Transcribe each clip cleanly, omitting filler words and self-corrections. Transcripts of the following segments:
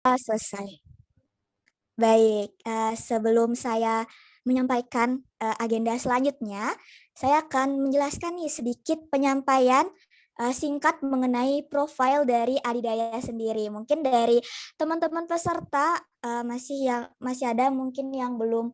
Selesai. Baik, sebelum saya menyampaikan agenda selanjutnya, saya akan menjelaskan nih sedikit penyampaian singkat mengenai profil dari Adidaya sendiri. Mungkin dari teman-teman peserta masih ada mungkin yang belum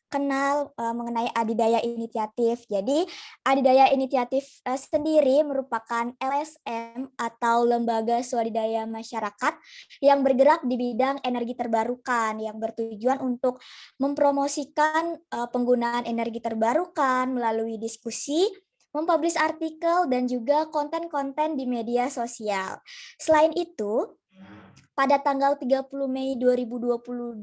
kenal mengenai Adidaya Inisiatif. Jadi Adidaya Inisiatif sendiri merupakan LSM atau Lembaga Swadaya Masyarakat yang bergerak di bidang energi terbarukan yang bertujuan untuk mempromosikan penggunaan energi terbarukan melalui diskusi, mempublish artikel, dan juga konten-konten di media sosial. Selain itu, pada tanggal 30 Mei 2022,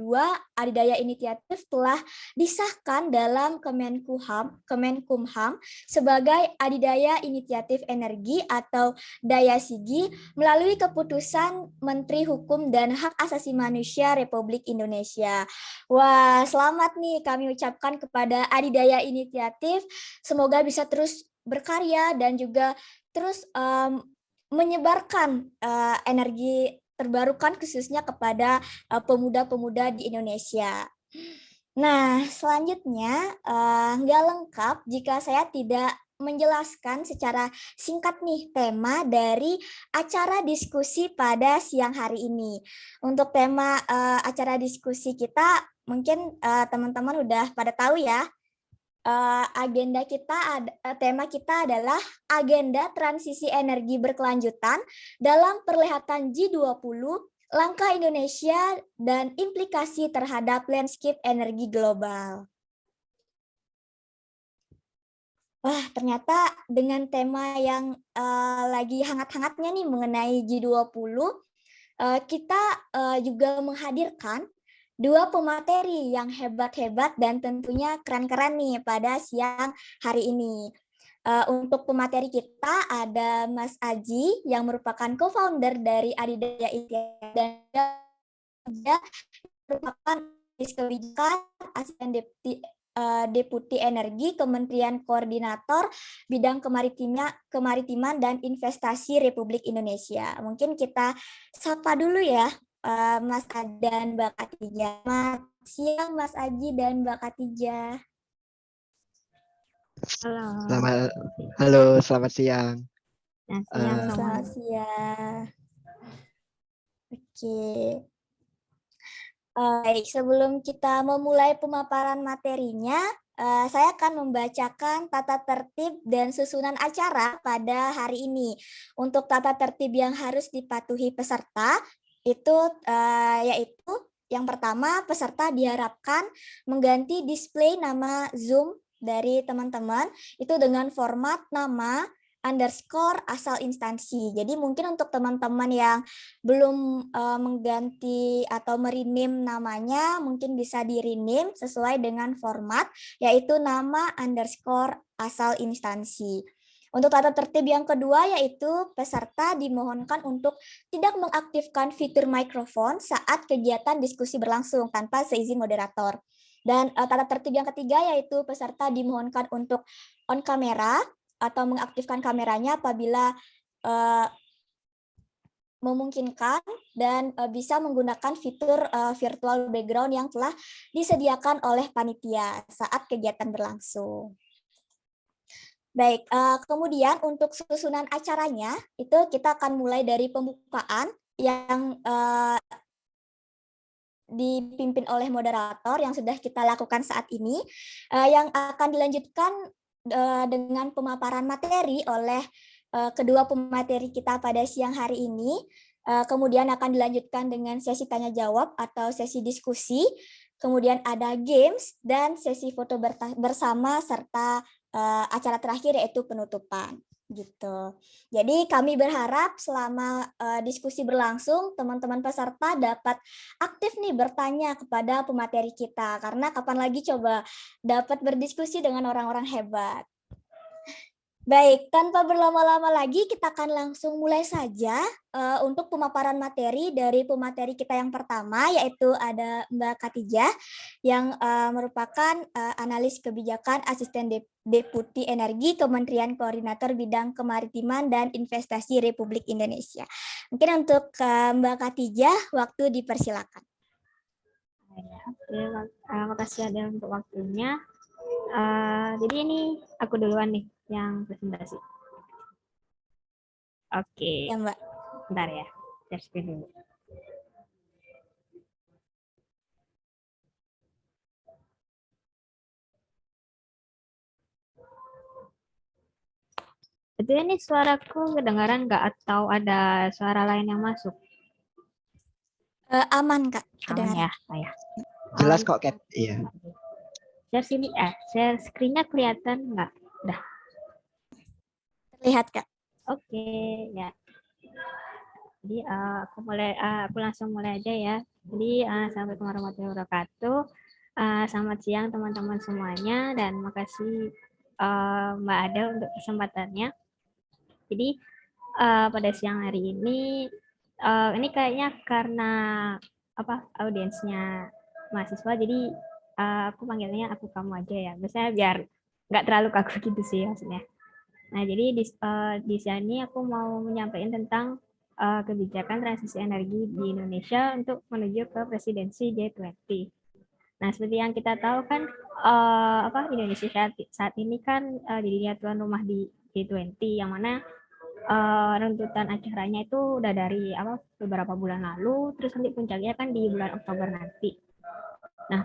Adidaya Inisiatif telah disahkan dalam Kemenkumham sebagai Adidaya Inisiatif Energi atau Dayasigi melalui keputusan Menteri Hukum dan Hak Asasi Manusia Republik Indonesia. Wah, selamat nih kami ucapkan kepada Adidaya Inisiatif. Semoga bisa terus berkarya dan juga terus menyebarkan energi terbarukan khususnya kepada pemuda-pemuda di Indonesia. Nah, selanjutnya nggak lengkap jika saya tidak menjelaskan secara singkat nih tema dari acara diskusi pada siang hari ini. Untuk tema acara diskusi kita mungkin teman-teman udah pada tahu ya. Tema kita adalah agenda transisi energi berkelanjutan dalam perhelatan G20, langkah Indonesia dan implikasi terhadap landscape energi global. Wah, ternyata dengan tema yang lagi hangat-hangatnya nih mengenai G20, kita juga menghadirkan dua pemateri yang hebat-hebat dan tentunya keren-keren nih pada siang hari ini. Untuk pemateri kita ada Mas Aji yang merupakan co-founder dari Adidaya dan dia merupakan kebijakan asisten Deputi Energi Kementerian Koordinator Bidang Kemaritiman dan Investasi Republik Indonesia. Mungkin kita sapa dulu ya Mas Aji dan Mbak Katija. Selamat siang Mas Aji dan Mbak Katija. Halo, selamat siang. Selamat siang. Oke. Baik, sebelum kita memulai pemaparan materinya, saya akan membacakan tata tertib dan susunan acara pada hari ini. Untuk tata tertib yang harus dipatuhi peserta, itu yaitu yang pertama, peserta diharapkan mengganti display nama Zoom dari teman-teman itu dengan format nama _asal instansi. Jadi mungkin untuk teman-teman yang belum mengganti atau merename namanya, mungkin bisa di-rename sesuai dengan format, yaitu nama _asal instansi. Untuk tata tertib yang kedua yaitu peserta dimohonkan untuk tidak mengaktifkan fitur mikrofon saat kegiatan diskusi berlangsung tanpa seizin moderator. Dan tata tertib yang ketiga yaitu peserta dimohonkan untuk on kamera atau mengaktifkan kameranya apabila memungkinkan dan bisa menggunakan fitur virtual background yang telah disediakan oleh panitia saat kegiatan berlangsung. Baik, kemudian untuk susunan acaranya itu kita akan mulai dari pembukaan yang dipimpin oleh moderator yang sudah kita lakukan saat ini, yang akan dilanjutkan dengan pemaparan materi oleh kedua pemateri kita pada siang hari ini, kemudian akan dilanjutkan dengan sesi tanya jawab atau sesi diskusi, kemudian ada games dan sesi foto bersama serta acara terakhir yaitu penutupan gitu. Jadi kami berharap selama diskusi berlangsung teman-teman peserta dapat aktif nih bertanya kepada pemateri kita karena kapan lagi coba dapat berdiskusi dengan orang-orang hebat. Baik, tanpa berlama-lama lagi kita akan langsung mulai saja untuk pemaparan materi dari pemateri kita yang pertama, yaitu ada Mbak Katijah yang merupakan analis kebijakan asisten Deputi Energi Kementerian Koordinator Bidang Kemaritiman dan Investasi Republik Indonesia. Mungkin untuk Mbak Katijah, waktu dipersilakan. Makasih ada untuk waktunya. Jadi ini aku duluan nih yang presentasi. Oke, Ya, Mbak. bentar ya, share screen dulu. Itu ini suaraku kedengaran nggak atau ada suara lain yang masuk? Aman, Kak. Aman Kedengaran. ya, ya. Jelas kok, Kat. Iya. Share sini, share screen-nya kelihatan nggak? Udah. Terlihat, Kak. Oke, ya. Jadi aku langsung mulai aja ya. Jadi Assalamualaikum warahmatullahi wabarakatuh. Selamat siang teman-teman semuanya dan makasih Mbak Ada untuk kesempatannya. Jadi pada siang hari ini kayaknya karena audiensnya mahasiswa, jadi aku panggilnya aku kamu aja ya. Biasanya biar nggak terlalu kaku gitu sih maksudnya. Nah, jadi di sini aku mau menyampaikan tentang kebijakan transisi energi di Indonesia untuk menuju ke presidensi G20. Nah, seperti yang kita tahu kan Indonesia saat ini kan jadinya tuan rumah di G20, yang mana runtutan acaranya itu udah dari beberapa bulan lalu, terus nanti puncaknya kan di bulan Oktober nanti. Nah,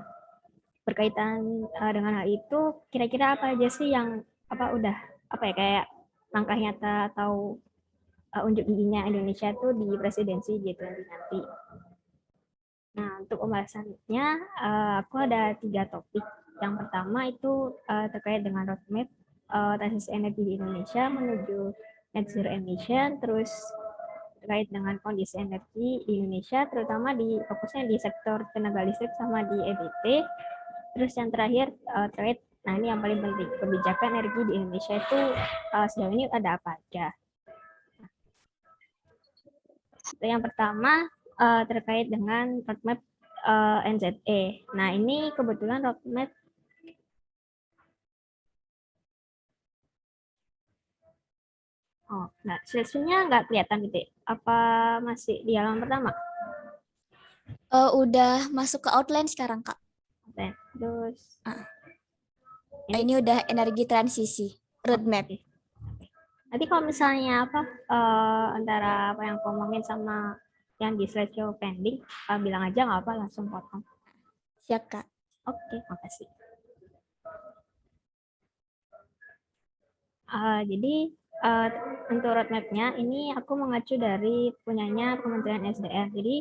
berkaitan dengan hal itu, kira-kira apa aja sih yang udah kayak langkah nyata atau unjuk giginya Indonesia tuh di presidensi G20 nanti. Nah, untuk pembahasannya aku ada 3 topik. Yang pertama itu terkait dengan roadmap transisi energi di Indonesia menuju net zero emission, terus terkait dengan kondisi energi di Indonesia, terutama fokusnya di sektor tenaga listrik sama di EBT. Terus yang terakhir terkait, nah ini yang paling penting, kebijakan energi di Indonesia itu sejauh ini ada apa aja. Yang pertama terkait dengan roadmap NZE. Nah ini kebetulan roadmap nah slide-nya nggak kelihatan gitu. Apa masih di halaman pertama? Udah masuk ke outline sekarang, Kak. Oke, terus Ini udah energi transisi, roadmap. Okay. Nanti kalau misalnya antara apa yang aku ngomongin sama yang di slideshow pending, bilang aja nggak apa, langsung potong. Siap, Kak. Oke, makasih. Jadi untuk roadmap-nya ini aku mengacu dari punyanya Kementerian SDM. Jadi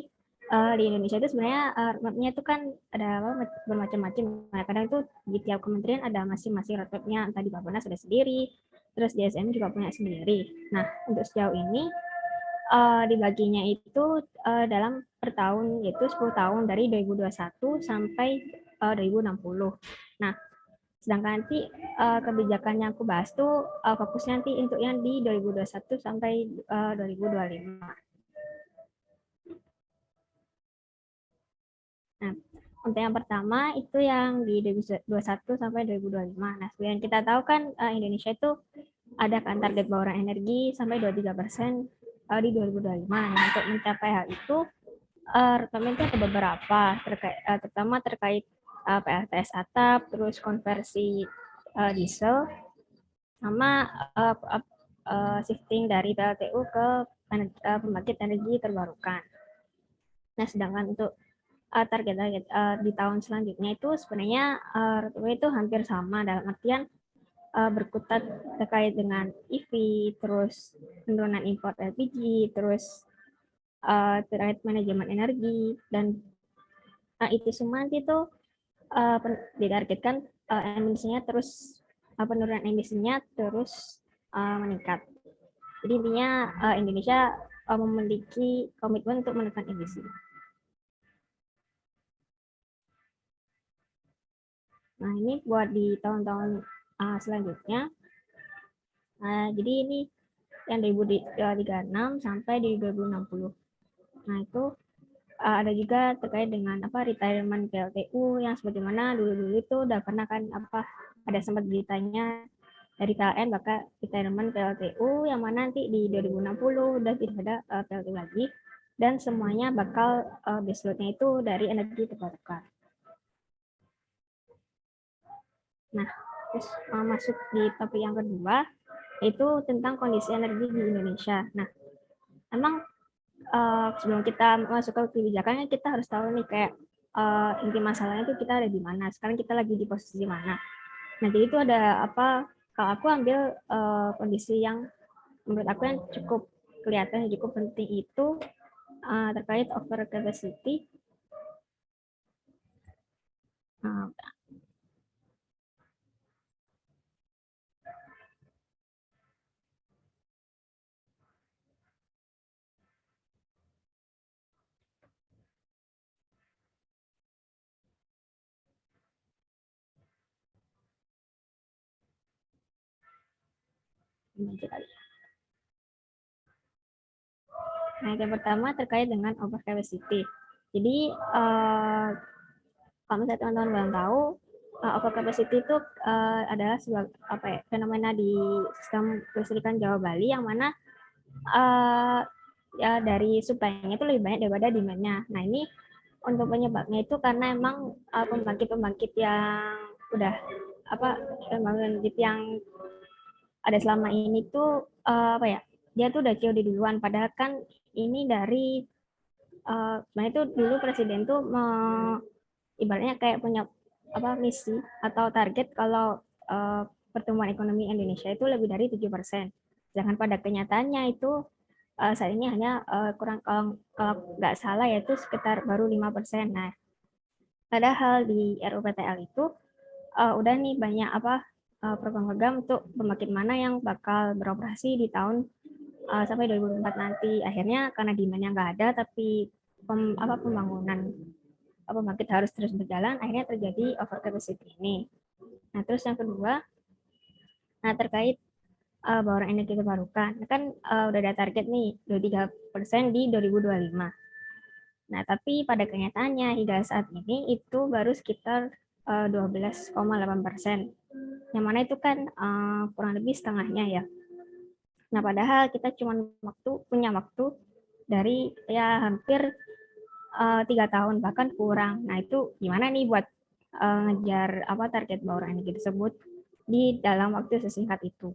di Indonesia itu sebenarnya roadmap-nya itu kan ada bermacam-macam. Nah, kadang itu di tiap kementerian ada masing-masing roadmap-nya, entah di Bappenas ada sendiri, terus di SM juga punya sendiri. Nah, untuk sejauh ini dibaginya itu dalam per tahun, yaitu 10 tahun dari 2021 sampai 2060. Nah, sedangkan nanti kebijakan yang aku bahas tuh fokusnya nanti untuk yang di 2021 sampai 2025. Nah, untuk yang pertama itu yang di 2021 sampai 2025. Nah, seperti yang kita tahu kan Indonesia itu ada kan target bauran energi sampai 23% di 2025. Nah, untuk mencapai hal itu rekomendasi ada beberapa, terutama terkait PLTS atap, terus konversi diesel, sama shifting dari PLTU ke pembangkit energi terbarukan. Nah, sedangkan untuk target-target di tahun selanjutnya itu sebenarnya itu hampir sama, dalam artian berkutat terkait dengan EV, terus penurunan impor LPG, terus terkait manajemen energi, dan itu semua nanti itu ditargetkan emisinya terus penurunan emisinya terus meningkat. Jadi intinya Indonesia memiliki komitmen untuk menekan emisi. Nah, ini buat di tahun-tahun selanjutnya. Nah, jadi ini yang 2036 sampai di 2060. Nah, itu ada juga terkait dengan retirement PLTU yang sebagaimana dulu-dulu itu udah pernah kan ada sempat beritanya dari PLN bakal retirement PLTU yang mana nanti di 2060 udah tidak ada PLTU lagi dan semuanya bakal baseload-nya itu dari energi terbarukan. Nah, terus masuk di topik yang kedua itu tentang kondisi energi di Indonesia. Nah, emang sebelum kita masuk ke kebijakannya kita harus tahu nih kayak inti masalahnya itu kita ada di mana. Sekarang kita lagi di posisi mana. Nah, jadi itu ada kalau aku ambil kondisi yang menurut aku yang cukup kelihatan cukup penting itu terkait over capacity. Nah, yang pertama terkait dengan over capacity. Jadi kalau misalnya teman-teman belum tahu, over capacity itu adalah sebuah fenomena di sistem kelistrikan Jawa Bali yang mana ya dari supply-nya itu lebih banyak daripada demand-nya. Nah, ini untuk penyebabnya itu karena emang pembangkit-pembangkit yang udah pembangkit yang ada selama ini tuh dia tuh udah COD duluan, padahal kan ini dari sebenarnya itu dulu presiden tuh ibaratnya kayak punya misi atau target kalau pertumbuhan ekonomi Indonesia itu lebih dari 7%. Sedangkan pada kenyataannya itu saat ini hanya kurang kalau nggak salah yaitu sekitar baru 5%. Nah, padahal di RUPTL itu udah nih banyak program-program untuk pembangkit mana yang bakal beroperasi di tahun sampai 2024 nanti. Akhirnya karena demand-nya nggak ada, tapi pembangunan pembangkit harus terus berjalan, akhirnya terjadi over capacity ini. Nah, terus yang kedua, terkait bauran energi terbarukan, kan udah ada target nih 23% di 2025. Nah, tapi pada kenyataannya hingga saat ini itu baru sekitar 12,8%. Yang mana itu kan kurang lebih setengahnya ya. Nah, padahal kita cuma punya waktu dari ya hampir 3 tahun bahkan kurang. Nah, itu gimana nih buat ngejar target bauran energi tersebut di dalam waktu sesingkat itu.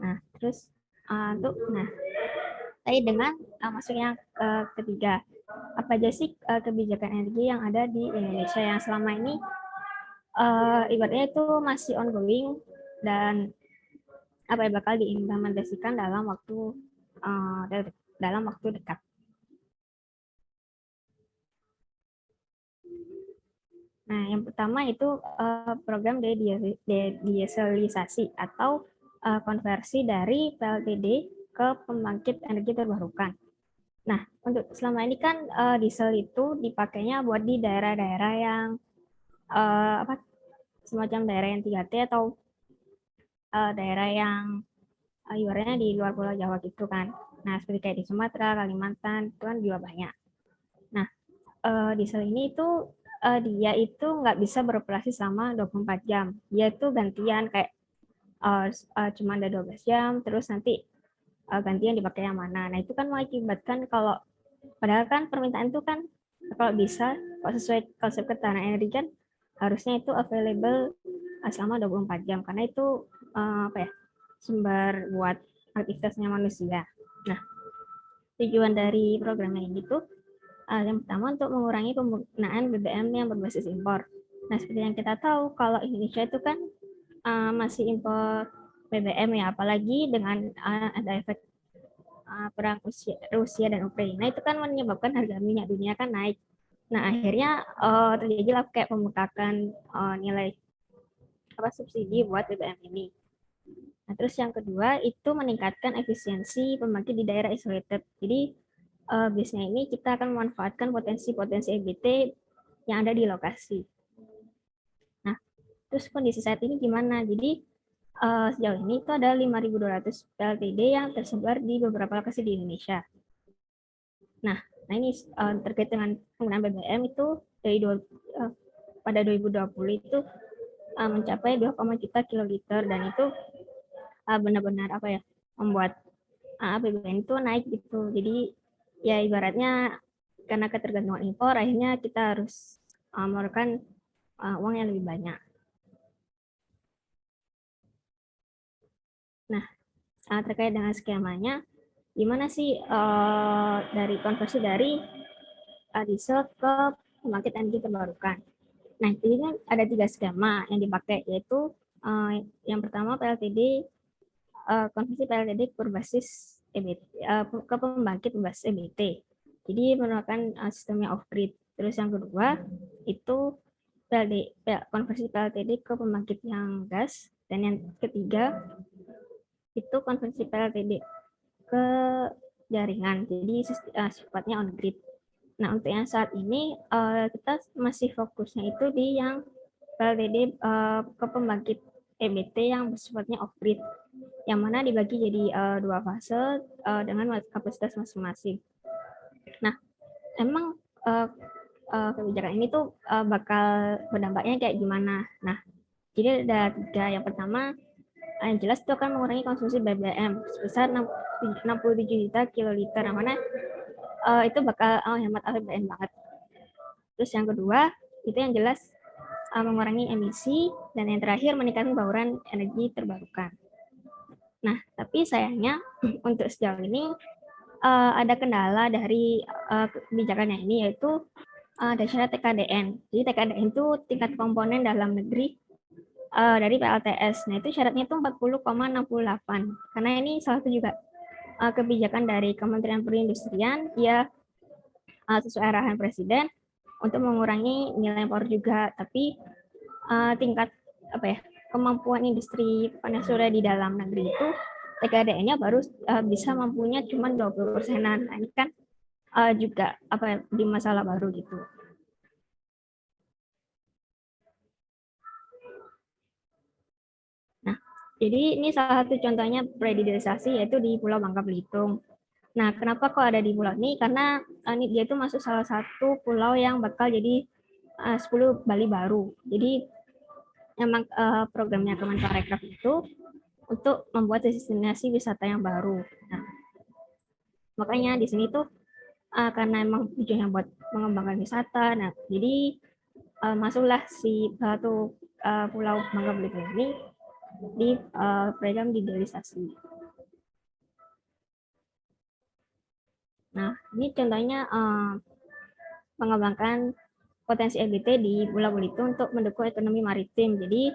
Nah, terus terkait dengan masuknya ketiga, apa aja sih kebijakan energi yang ada di Indonesia yang selama ini ibaratnya itu masih ongoing dan bakal diimplementasikan dalam waktu dekat. Nah, yang pertama itu program dedieselisasi atau konversi dari PLTD ke pembangkit energi terbarukan. Nah, untuk selama ini kan diesel itu dipakainya buat di daerah-daerah yang semacam daerah yang 3T atau daerah yang ibaratnya di luar Pulau Jawa gitu kan. Nah, seperti kayak di Sumatera, Kalimantan, itu kan juga banyak. Nah, diesel ini itu dia itu nggak bisa beroperasi selama 24 jam. Dia itu gantian kayak cuma ada 12 jam, terus nanti gantian dipakai yang mana. Nah, itu kan mengakibatkan kalau, padahal kan permintaan itu kan kalau bisa, kalau sesuai konsep ketahanan energi kan harusnya itu available selama 24 jam, karena itu sumber buat aktivitasnya manusia. Nah, tujuan dari programnya ini tuh yang pertama untuk mengurangi penggunaan BBM yang berbasis impor. Nah, seperti yang kita tahu, kalau Indonesia itu kan masih impor BBM ya, apalagi dengan ada efek perang Rusia dan Ukraina itu kan menyebabkan harga minyak dunia kan naik. Nah, akhirnya terjadilah kayak pembengkakan nilai subsidi buat BBM ini. Nah, terus yang kedua itu meningkatkan efisiensi pembangkit di daerah isolated. Jadi biasanya ini kita akan memanfaatkan potensi-potensi EBT yang ada di lokasi. Terus kondisi saat ini gimana? Jadi sejauh ini itu ada 5.200 PLTD yang tersebar di beberapa lokasi di Indonesia. Nah ini terkait dengan penggunaan BBM itu pada 2020 itu mencapai 2, juta kiloliter, dan itu benar-benar membuat APBN itu naik gitu. Jadi ya ibaratnya karena ketergantungan impor, akhirnya kita harus mengeluarkan uang yang lebih banyak. Nah, terkait dengan skemanya, gimana sih dari konversi dari diesel ke pembangkit energi terbarukan? Nah, ini ada 3 skema yang dipakai, yaitu yang pertama PLTD, konversi PLTD berbasis EBT, ke pembangkit berbasis EBT. Jadi menggunakan sistemnya off-grid. Terus yang kedua itu konversi PLTD ke pembangkit yang gas. Dan yang ketiga itu konversi PLTD ke jaringan. Jadi sifatnya on-grid. Nah, untuk yang saat ini kita masih fokusnya itu di yang PLTD ke pembangkit EBT yang bersifatnya off-grid, yang mana dibagi jadi 2 fase dengan kapasitas masing-masing. Nah, emang kebijakan ini tuh bakal berdampaknya kayak gimana? Nah, jadi ada 3. Yang pertama, yang jelas itu akan mengurangi konsumsi BBM sebesar 67 juta kiloliter, yang mana itu bakal hemat APBN banget. Terus yang kedua, itu yang jelas mengurangi emisi, dan yang terakhir meningkatkan bauran energi terbarukan. Nah, tapi sayangnya untuk sejauh ini ada kendala dari kebijakannya ini, yaitu ada syarat TKDN. Jadi TKDN itu tingkat komponen dalam negeri dari PLTS. Nah, itu syaratnya itu 40,68. Karena ini salah satu juga kebijakan dari Kementerian Perindustrian, dia sesuai arahan Presiden untuk mengurangi nilai impor juga, tapi tingkat kemampuan industri panas surya di dalam negeri itu TKDN-nya baru bisa mampunya cuma 20%-an. Nah, ini kan juga di masalah baru gitu. Nah, jadi ini salah satu contohnya predialisasi, yaitu di Pulau Bangka Belitung. Nah, kenapa kok ada di pulau ini? Karena dia itu masuk salah satu pulau yang bakal jadi 10 Bali baru. Jadi memang programnya Kemenparekraf itu untuk membuat destinasi wisata yang baru. Nah, makanya di sini tuh karena emang tujuannya buat mengembangkan wisata. Nah, jadi masuklah si satu Pulau Bangka Belitung ini di program digitalisasi. Nah, ini contohnya mengembangkan potensi EBT di Pulau Belitung untuk mendukung ekonomi maritim. Jadi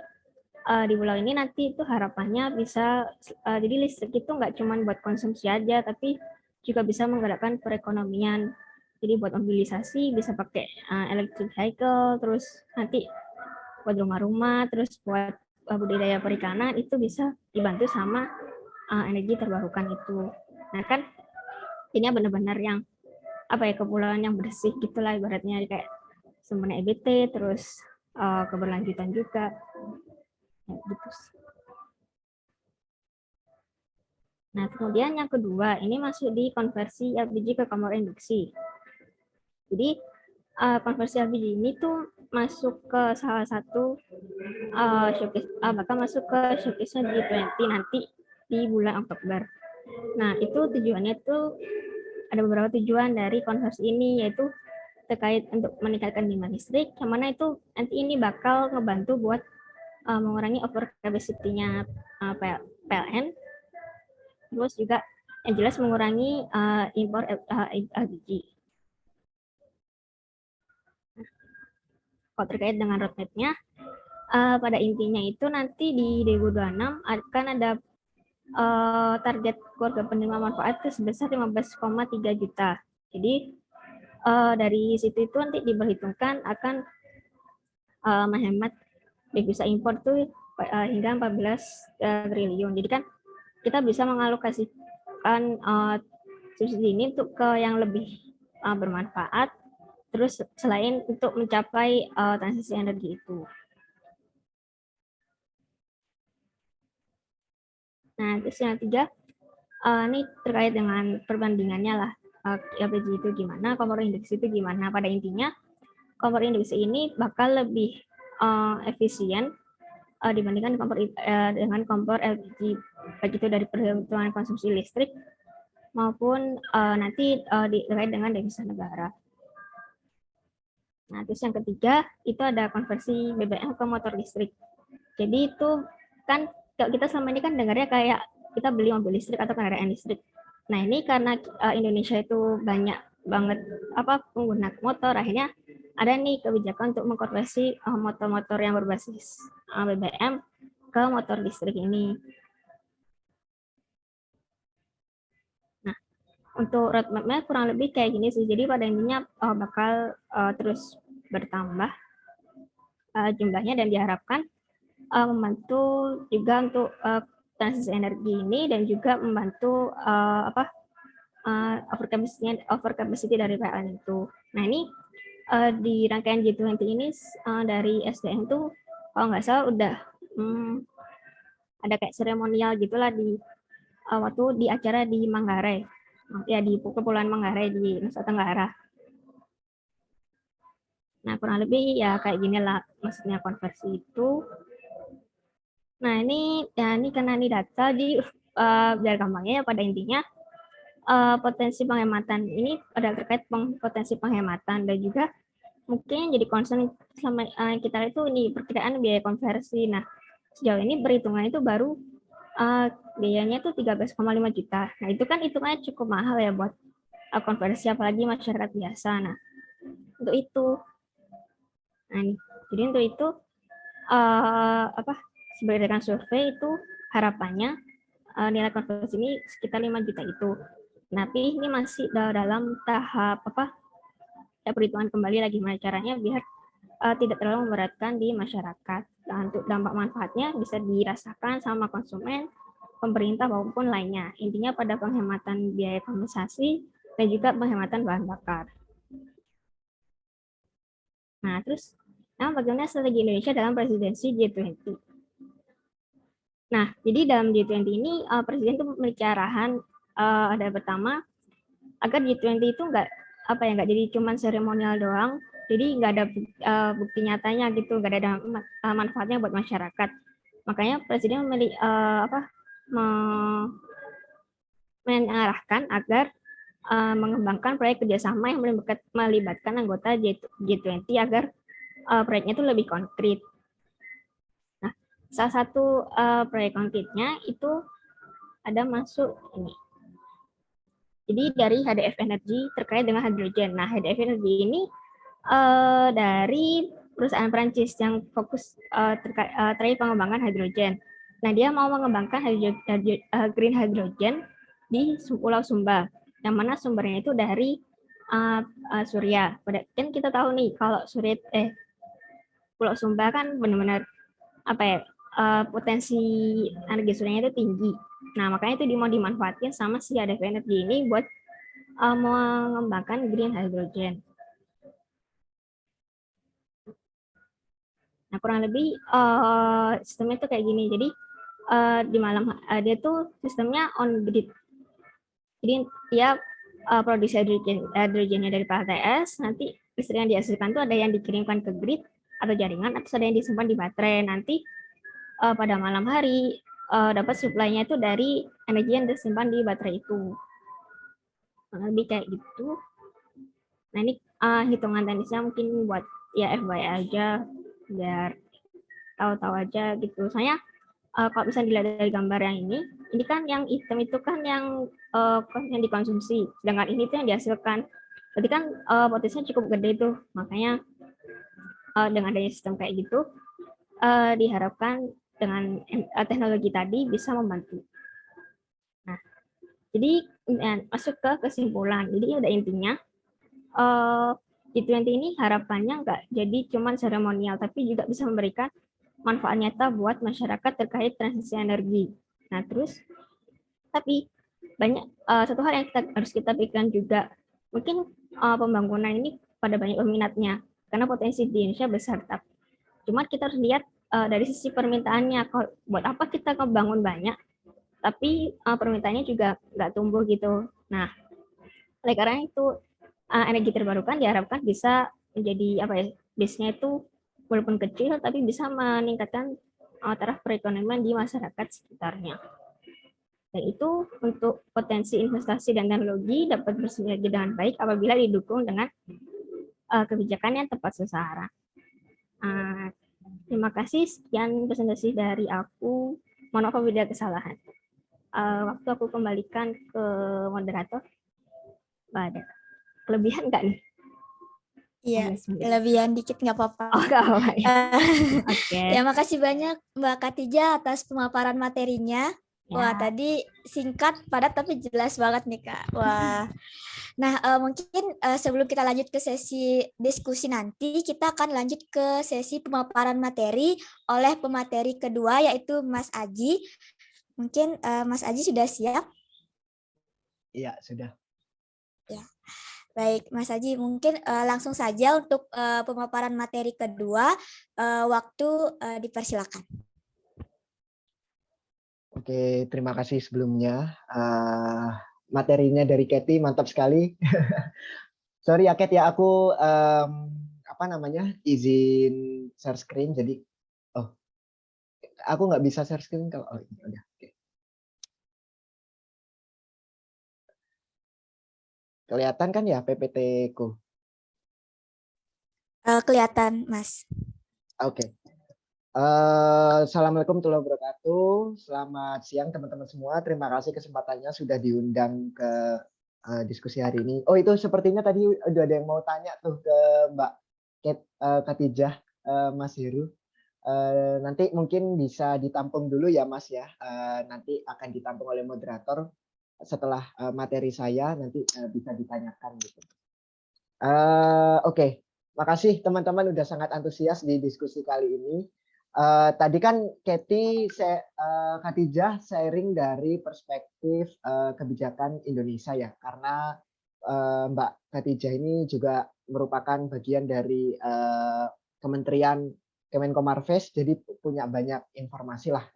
di pulau ini nanti itu harapannya bisa jadi listrik itu nggak cuma buat konsumsi aja, tapi juga bisa menggerakkan perekonomian. Jadi buat mobilisasi bisa pakai electric vehicle, terus nanti buat rumah-rumah, terus buat budidaya perikanan itu bisa dibantu sama energi terbarukan itu. Nah kan ini benar-benar yang kepulauan yang bersih gitulah ibaratnya, kayak sumbernya EBT, terus keberlanjutan juga. Ya, gitu. Nah, kemudian yang kedua, ini masuk di konversi LPG ke kompor induksi. Jadi, konversi LPG ini tuh masuk ke salah satu showcase, bakal masuk ke showcase-nya G20 nanti di bulan Oktober. Nah, itu tujuannya tuh ada beberapa tujuan dari konversi ini, yaitu terkait untuk meningkatkan demand listrik, yang mana itu nanti ini bakal ngebantu buat mengurangi over capacity-nya PLN, terus juga yang jelas mengurangi impor LPG. Kalau terkait dengan roadmap-nya, pada intinya itu nanti di 2026 akan ada target keluarga penerima manfaat itu sebesar 15,3 juta. Jadi dari situ itu nanti diperhitungkan akan menghemat devisa impor tuh hingga 14 triliun. Jadi kan kita bisa mengalokasikan subsidi ini untuk ke yang lebih bermanfaat, terus selain untuk mencapai transisi energi itu. Nah, terus yang ketiga, ini terkait dengan perbandingannya lah. LPG itu gimana, kompor induksi itu gimana. Pada intinya, kompor induksi ini bakal lebih efisien dibandingkan dengan kompor LPG, baik itu dari perhitungan konsumsi listrik maupun nanti terkait dengan devisa negara. Nah, terus yang ketiga itu ada konversi BBM ke motor listrik. Jadi itu kan kalau kita selama ini kan dengarnya kayak kita beli mobil listrik atau kendaraan listrik. Nah, ini karena Indonesia itu banyak banget pengguna motor, akhirnya ada nih kebijakan untuk mengkonversi motor-motor yang berbasis BBM ke motor listrik ini. Nah, untuk roadmap-nya kurang lebih kayak gini sih. Jadi pada intinya bakal terus bertambah jumlahnya dan diharapkan membantu juga untuk transisi energi ini dan juga membantu overcapacity dari PLN itu. Nah, ini di rangkaian G20 ini dari SDM itu kalau nggak salah udah ada kayak seremonial gitulah di waktu di acara di Manggarai, ya di Kepulauan Manggarai di Nusa Tenggara. Nah, kurang lebih ya kayak gini lah maksudnya konversi itu. Nah, ini karena ini data, jadi biar gampangnya ya pada intinya potensi penghematan ini ada terkait potensi penghematan dan juga mungkin jadi concern selama kita itu ini perkiraan biaya konversi. Nah, sejauh ini perhitungan itu baru biayanya itu 13,5 juta. Nah, itu kan hitungannya cukup mahal ya buat konversi apalagi masyarakat biasa. Nah, untuk itu. Nah, jadi untuk itu berdasarkan survei itu harapannya nilai konversi ini sekitar 5 juta itu. Tapi ini masih dalam tahap perhitungan kembali lagi gimana caranya biar tidak terlalu memberatkan di masyarakat. Dan untuk dampak manfaatnya bisa dirasakan sama konsumen, pemerintah maupun lainnya. Intinya pada penghematan biaya kompensasi dan juga penghematan bahan bakar. Nah, terus bagaimana strategi Indonesia dalam presidensi G20? Nah, jadi dalam G20 ini Presiden itu memiliki arahan ada pertama agar G20 itu nggak jadi cuma seremonial doang, jadi nggak ada bukti nyatanya gitu, nggak ada manfaatnya buat masyarakat. Makanya Presiden mengarahkan agar mengembangkan proyek kerjasama yang melibatkan anggota G20 agar proyeknya itu lebih konkret. Nah, salah satu proyek konkretnya itu ada masuk ini. Jadi dari HDF Energy terkait dengan hidrogen. Nah, HDF Energy ini dari perusahaan Prancis yang fokus terkait pengembangan hidrogen. Nah, dia mau mengembangkan green hydrogen di Pulau Sumba, yang mana sumbernya itu dari surya. Kan kita tahu nih kalau Pulau Sumba kan benar-benar potensi energi suryanya itu tinggi. Nah, makanya itu mau dimanfaatkan sama si HDF Energy ini buat mengembangkan green hydrogen. Nah, kurang lebih sistemnya itu kayak gini. Jadi di malam dia tuh sistemnya on grid. Jadi dia produksi hidrogennya dari PLTS, nanti listrik yang dihasilkan tuh ada yang dikirimkan ke grid atau jaringan, atau ada yang disimpan di baterai. Nanti pada malam hari dapat supply-nya itu dari energi yang disimpan di baterai itu. Lebih kayak gitu. Nah, ini hitungan teknisnya mungkin buat ya FYI aja biar tahu-tahu aja gitu. Soalnya kalau bisa dilihat dari gambar yang ini kan yang hitam itu kan yang dikonsumsi, sedangkan ini tuh yang dihasilkan. Berarti kan potensinya cukup gede tuh. Makanya dengan adanya sistem kayak gitu diharapkan dengan teknologi tadi bisa membantu. Nah, jadi masuk ke kesimpulan. Jadi udah intinya G20 ini harapannya nggak jadi cuma seremonial, tapi juga bisa memberikan manfaat nyata buat masyarakat terkait transisi energi. Nah, terus tapi banyak satu hal yang harus kita pikirkan juga, mungkin pembangunan ini pada banyak peminatnya karena potensi di Indonesia besar. Cuma kita harus lihat dari sisi permintaannya, buat apa kita ngebangun banyak tapi permintaannya juga nggak tumbuh gitu. Nah, oleh karena itu energi terbarukan diharapkan bisa menjadi apa ya, base-nya itu walaupun kecil tapi bisa meningkatkan taraf perekonomian di masyarakat sekitarnya. Dan itu untuk potensi investasi dan teknologi dapat bersinergi dengan baik apabila didukung dengan kebijakan yang tepat sasaran. Terima kasih, sekian presentasi dari aku. Mohon maaf apabila ada kesalahan. Waktu aku kembalikan ke moderator. Ada kelebihan nggak nih? Iya, kelebihan dikit nggak apa-apa. Oh, nggak apa-apa ya. Oke. Ya, makasih banyak Mbak Khatijah atas pemaparan materinya. Ya. Wah, tadi singkat, padat, tapi jelas banget nih, Kak. Wah. Nah, mungkin sebelum kita lanjut ke sesi diskusi nanti, kita akan lanjut ke sesi pemaparan materi oleh pemateri kedua, yaitu Mas Aji. Mungkin Mas Aji sudah siap? Iya, sudah. Ya. Baik, Mas Aji, mungkin langsung saja untuk pemaparan materi kedua, waktu dipersilakan. Oke, terima kasih sebelumnya. Materinya dari Katy mantap sekali. Sorry ya Kat ya, aku izin share screen, jadi aku nggak bisa share screen kalau udah. Okay. Kelihatan kan ya PPT-ku? Kelihatan, Mas. Oke. Assalamualaikum warahmatullahi wabarakatuh. Selamat siang teman-teman semua. Terima kasih kesempatannya sudah diundang ke diskusi hari ini. Oh, itu sepertinya tadi udah ada yang mau tanya tuh ke Mbak Khatijah, Mas Heru. Nanti mungkin bisa ditampung dulu ya Mas ya. Nanti akan ditampung oleh moderator setelah materi saya, nanti bisa ditanyakan gitu. Oke. Makasih teman-teman udah sangat antusias di diskusi kali ini. Tadi kan Khatijah sharing dari perspektif kebijakan Indonesia ya, karena Mbak Khatijah ini juga merupakan bagian dari Kementerian Kemenkomarves, jadi punya banyak informasi lah.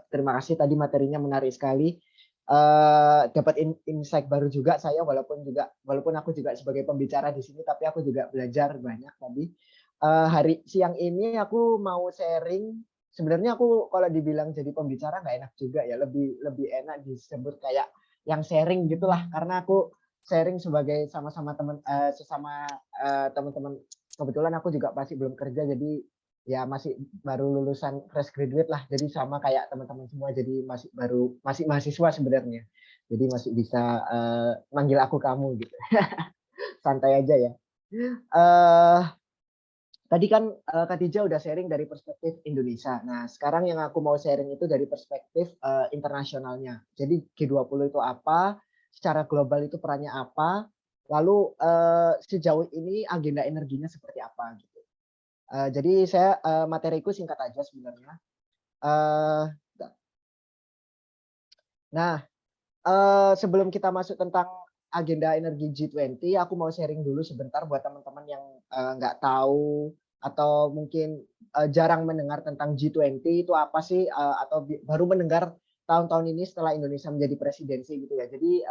Terima kasih tadi materinya menarik sekali. Dapat insight baru juga saya, walaupun aku juga sebagai pembicara di sini, tapi aku juga belajar banyak tadi. Hari siang ini aku mau sharing. Sebenarnya aku kalau dibilang jadi pembicara nggak enak juga ya, lebih enak disebut kayak yang sharing gitulah, karena aku sharing sebagai sama-sama sesama teman-teman. Kebetulan aku juga masih belum kerja, jadi ya masih baru lulusan fresh graduate lah, jadi sama kayak teman-teman semua, jadi masih mahasiswa sebenarnya, jadi masih bisa manggil aku kamu gitu. Santai aja ya. Tadi kan Khatijah udah sharing dari perspektif Indonesia. Nah, sekarang yang aku mau sharing itu dari perspektif internasionalnya. Jadi G20 itu apa, secara global itu perannya apa, lalu sejauh ini agenda energinya seperti apa gitu. Jadi saya materiku singkat aja sebenarnya. Nah, sebelum kita masuk tentang agenda energi G20, aku mau sharing dulu sebentar buat teman-teman yang nggak tahu atau mungkin jarang mendengar tentang G20 itu apa sih, atau baru mendengar tahun-tahun ini setelah Indonesia menjadi presidensi gitu ya. Jadi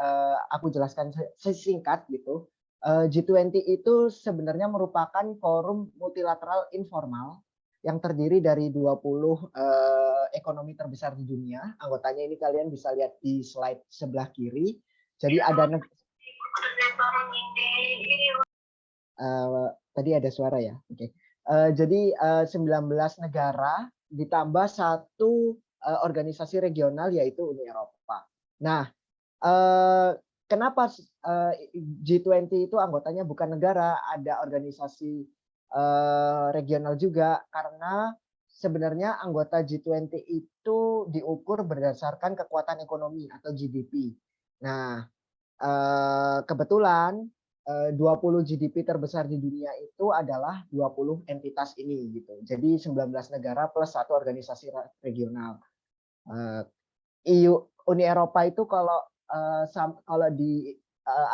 aku jelaskan sesingkat gitu. G20 itu sebenarnya merupakan forum multilateral informal yang terdiri dari 20 ekonomi terbesar di dunia. Anggotanya ini kalian bisa lihat di slide sebelah kiri. Jadi ada tadi ada suara ya. Oke. Jadi 19 negara ditambah satu organisasi regional yaitu Uni Eropa. Nah, kenapa G20 itu anggotanya bukan negara, ada organisasi regional juga, karena sebenarnya anggota G20 itu diukur berdasarkan kekuatan ekonomi atau GDP. Nah, kebetulan 20 GDP terbesar di dunia itu adalah 20 entitas ini gitu. Jadi 19 negara plus satu organisasi regional. Uni Eropa itu kalau di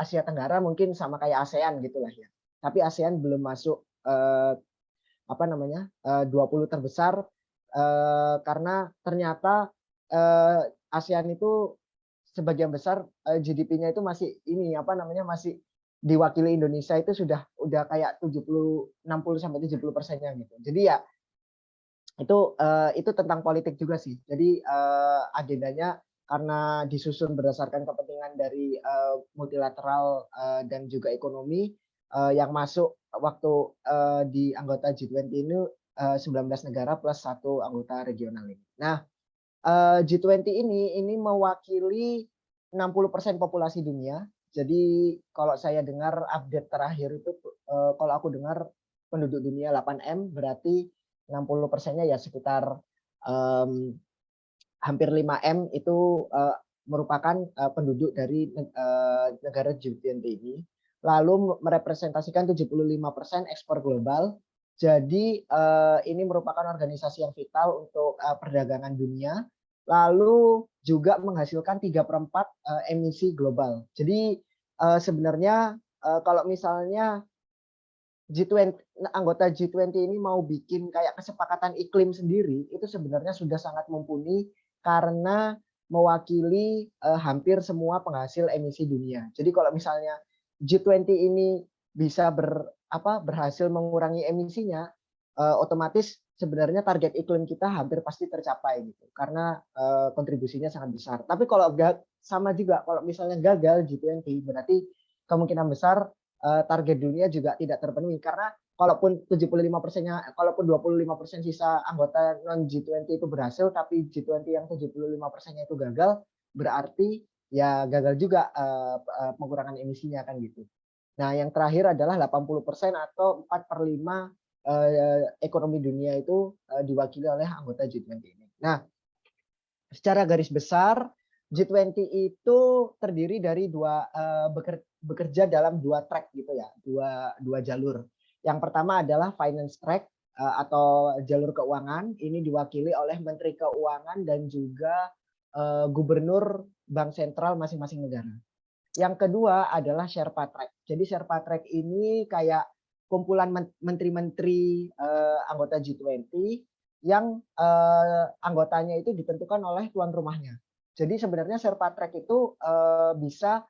Asia Tenggara mungkin sama kayak ASEAN gitulah ya. Tapi ASEAN belum masuk 20 terbesar karena ternyata ASEAN itu sebagian besar GDP-nya itu masih ini apa namanya masih diwakili Indonesia itu udah kayak 60-70%-nya gitu. Jadi ya itu tentang politik juga sih. Jadi agendanya karena disusun berdasarkan kepentingan dari multilateral dan juga ekonomi yang masuk waktu di anggota G20 ini 19 negara plus 1 anggota regional ini. Nah, G20 ini mewakili 60% populasi dunia. Jadi kalau saya dengar update terakhir itu kalau aku dengar penduduk dunia 8M berarti 60%-nya ya sekitar hampir 5M itu merupakan penduduk dari negara G20 ini. Lalu merepresentasikan 75% ekspor global. Jadi ini merupakan organisasi yang vital untuk perdagangan dunia. Lalu juga menghasilkan 3/4 emisi global. Jadi sebenarnya kalau misalnya G20 anggota G20 ini mau bikin kayak kesepakatan iklim sendiri, itu sebenarnya sudah sangat mumpuni karena mewakili hampir semua penghasil emisi dunia. Jadi kalau misalnya G20 ini bisa berhasil mengurangi emisinya, otomatis sebenarnya target iklim kita hampir pasti tercapai gitu. Karena kontribusinya sangat besar. Tapi kalau sama juga kalau misalnya gagal G20 berarti kemungkinan besar target dunia juga tidak terpenuhi karena kalaupun 75%-nya, kalaupun 25% sisa anggota non G20 itu berhasil, tapi G20 yang 75%-nya itu gagal, berarti ya gagal juga pengurangan emisinya kan gitu. Nah, yang terakhir adalah 80% atau 4/5 ekonomi dunia itu diwakili oleh anggota G20 ini. Nah, secara garis besar G20 itu terdiri dari bekerja dalam 2 track gitu ya, dua jalur. Yang pertama adalah finance track atau jalur keuangan. Ini diwakili oleh Menteri Keuangan dan juga gubernur bank sentral masing-masing negara. Yang kedua adalah Sherpa track. Jadi Sherpa track ini kayak kumpulan menteri-menteri anggota G20 yang anggotanya itu ditentukan oleh tuan rumahnya. Jadi sebenarnya Sherpa track itu bisa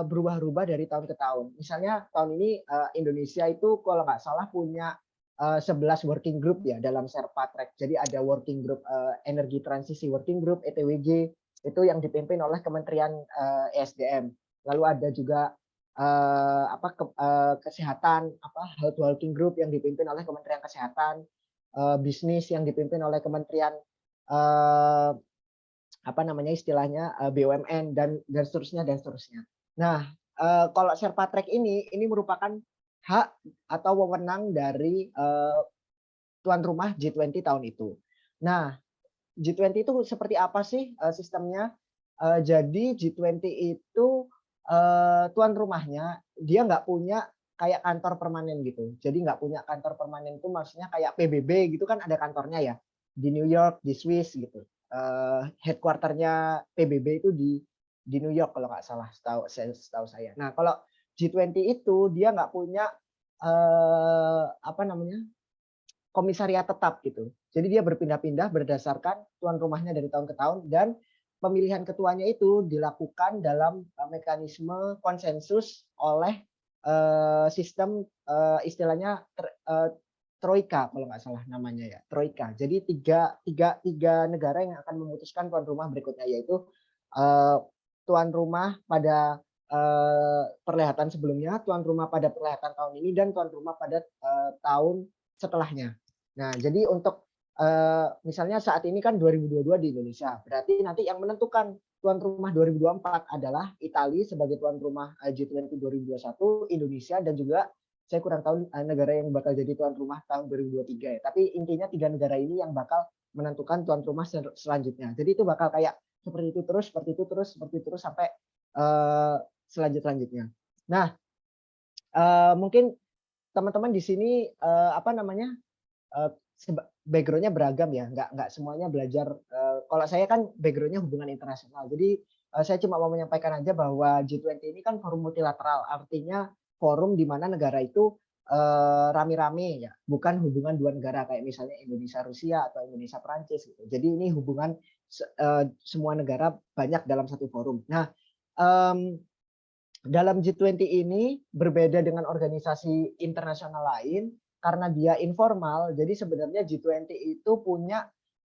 berubah-ubah dari tahun ke tahun. Misalnya tahun ini Indonesia itu kalau nggak salah punya 11 working group ya dalam Sherpa track. Jadi ada working group energi transisi working group ETWG itu yang dipimpin oleh Kementerian ESDM. Lalu ada juga kesehatan health working group yang dipimpin oleh Kementerian Kesehatan, bisnis yang dipimpin oleh Kementerian istilahnya BUMN dan seterusnya dan seterusnya. Nah, kalau Sherpa track ini merupakan hak atau wewenang dari tuan rumah G20 tahun itu. Nah, G20 itu seperti apa sih sistemnya? Jadi G20 itu tuan rumahnya dia nggak punya kayak kantor permanen gitu. Jadi nggak punya kantor permanen itu maksudnya kayak PBB gitu kan ada kantornya ya di New York, di Swiss gitu. Headquarternya PBB itu di New York kalau nggak salah setahu saya. Nah kalau G20 itu dia nggak punya komisariat tetap gitu. Jadi dia berpindah-pindah berdasarkan tuan rumahnya dari tahun ke tahun dan pemilihan ketuanya itu dilakukan dalam mekanisme konsensus oleh sistem istilahnya Troika kalau nggak salah namanya ya, Troika. Jadi tiga negara yang akan memutuskan tuan rumah berikutnya yaitu tuan rumah pada perhelatan sebelumnya, tuan rumah pada perhelatan tahun ini dan tuan rumah pada tahun setelahnya. Nah, jadi untuk misalnya saat ini kan 2022 di Indonesia, berarti nanti yang menentukan tuan rumah 2024 adalah Italia sebagai tuan rumah G20 2021, Indonesia dan juga saya kurang tahu negara yang bakal jadi tuan rumah tahun 2023 ya. Tapi intinya 3 negara ini yang bakal menentukan tuan rumah selanjutnya. Jadi itu bakal kayak seperti itu terus, seperti itu terus, seperti itu terus sampai selanjutnya. Nah, mungkin teman-teman di sini background-nya beragam ya, nggak semuanya belajar. Kalau saya kan background-nya hubungan internasional, jadi saya cuma mau menyampaikan aja bahwa G20 ini kan forum multilateral, artinya forum di mana negara itu rame-rame ya, bukan hubungan 2 negara kayak misalnya Indonesia Rusia atau Indonesia Prancis gitu. Jadi ini hubungan semua negara banyak dalam satu forum. Nah, dalam G20 ini berbeda dengan organisasi internasional lain karena dia informal. Jadi sebenarnya G20 itu punya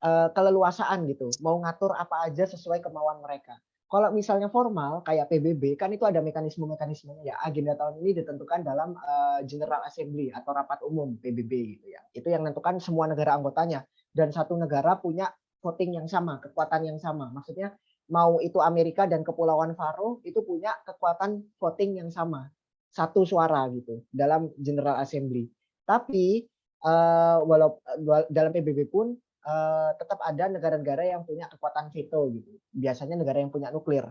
keleluasaan gitu, mau ngatur apa aja sesuai kemauan mereka. Kalau misalnya formal kayak PBB kan itu ada mekanisme-mekanismenya ya. Agenda tahun ini ditentukan dalam General Assembly atau rapat umum PBB gitu ya. Itu yang menentukan semua negara anggotanya dan satu negara punya voting yang sama, kekuatan yang sama. Maksudnya mau itu Amerika dan Kepulauan Faroe itu punya kekuatan voting yang sama, satu suara gitu dalam General Assembly. Tapi walau dalam PBB pun tetap ada negara-negara yang punya kekuatan veto gitu. Biasanya negara yang punya nuklir,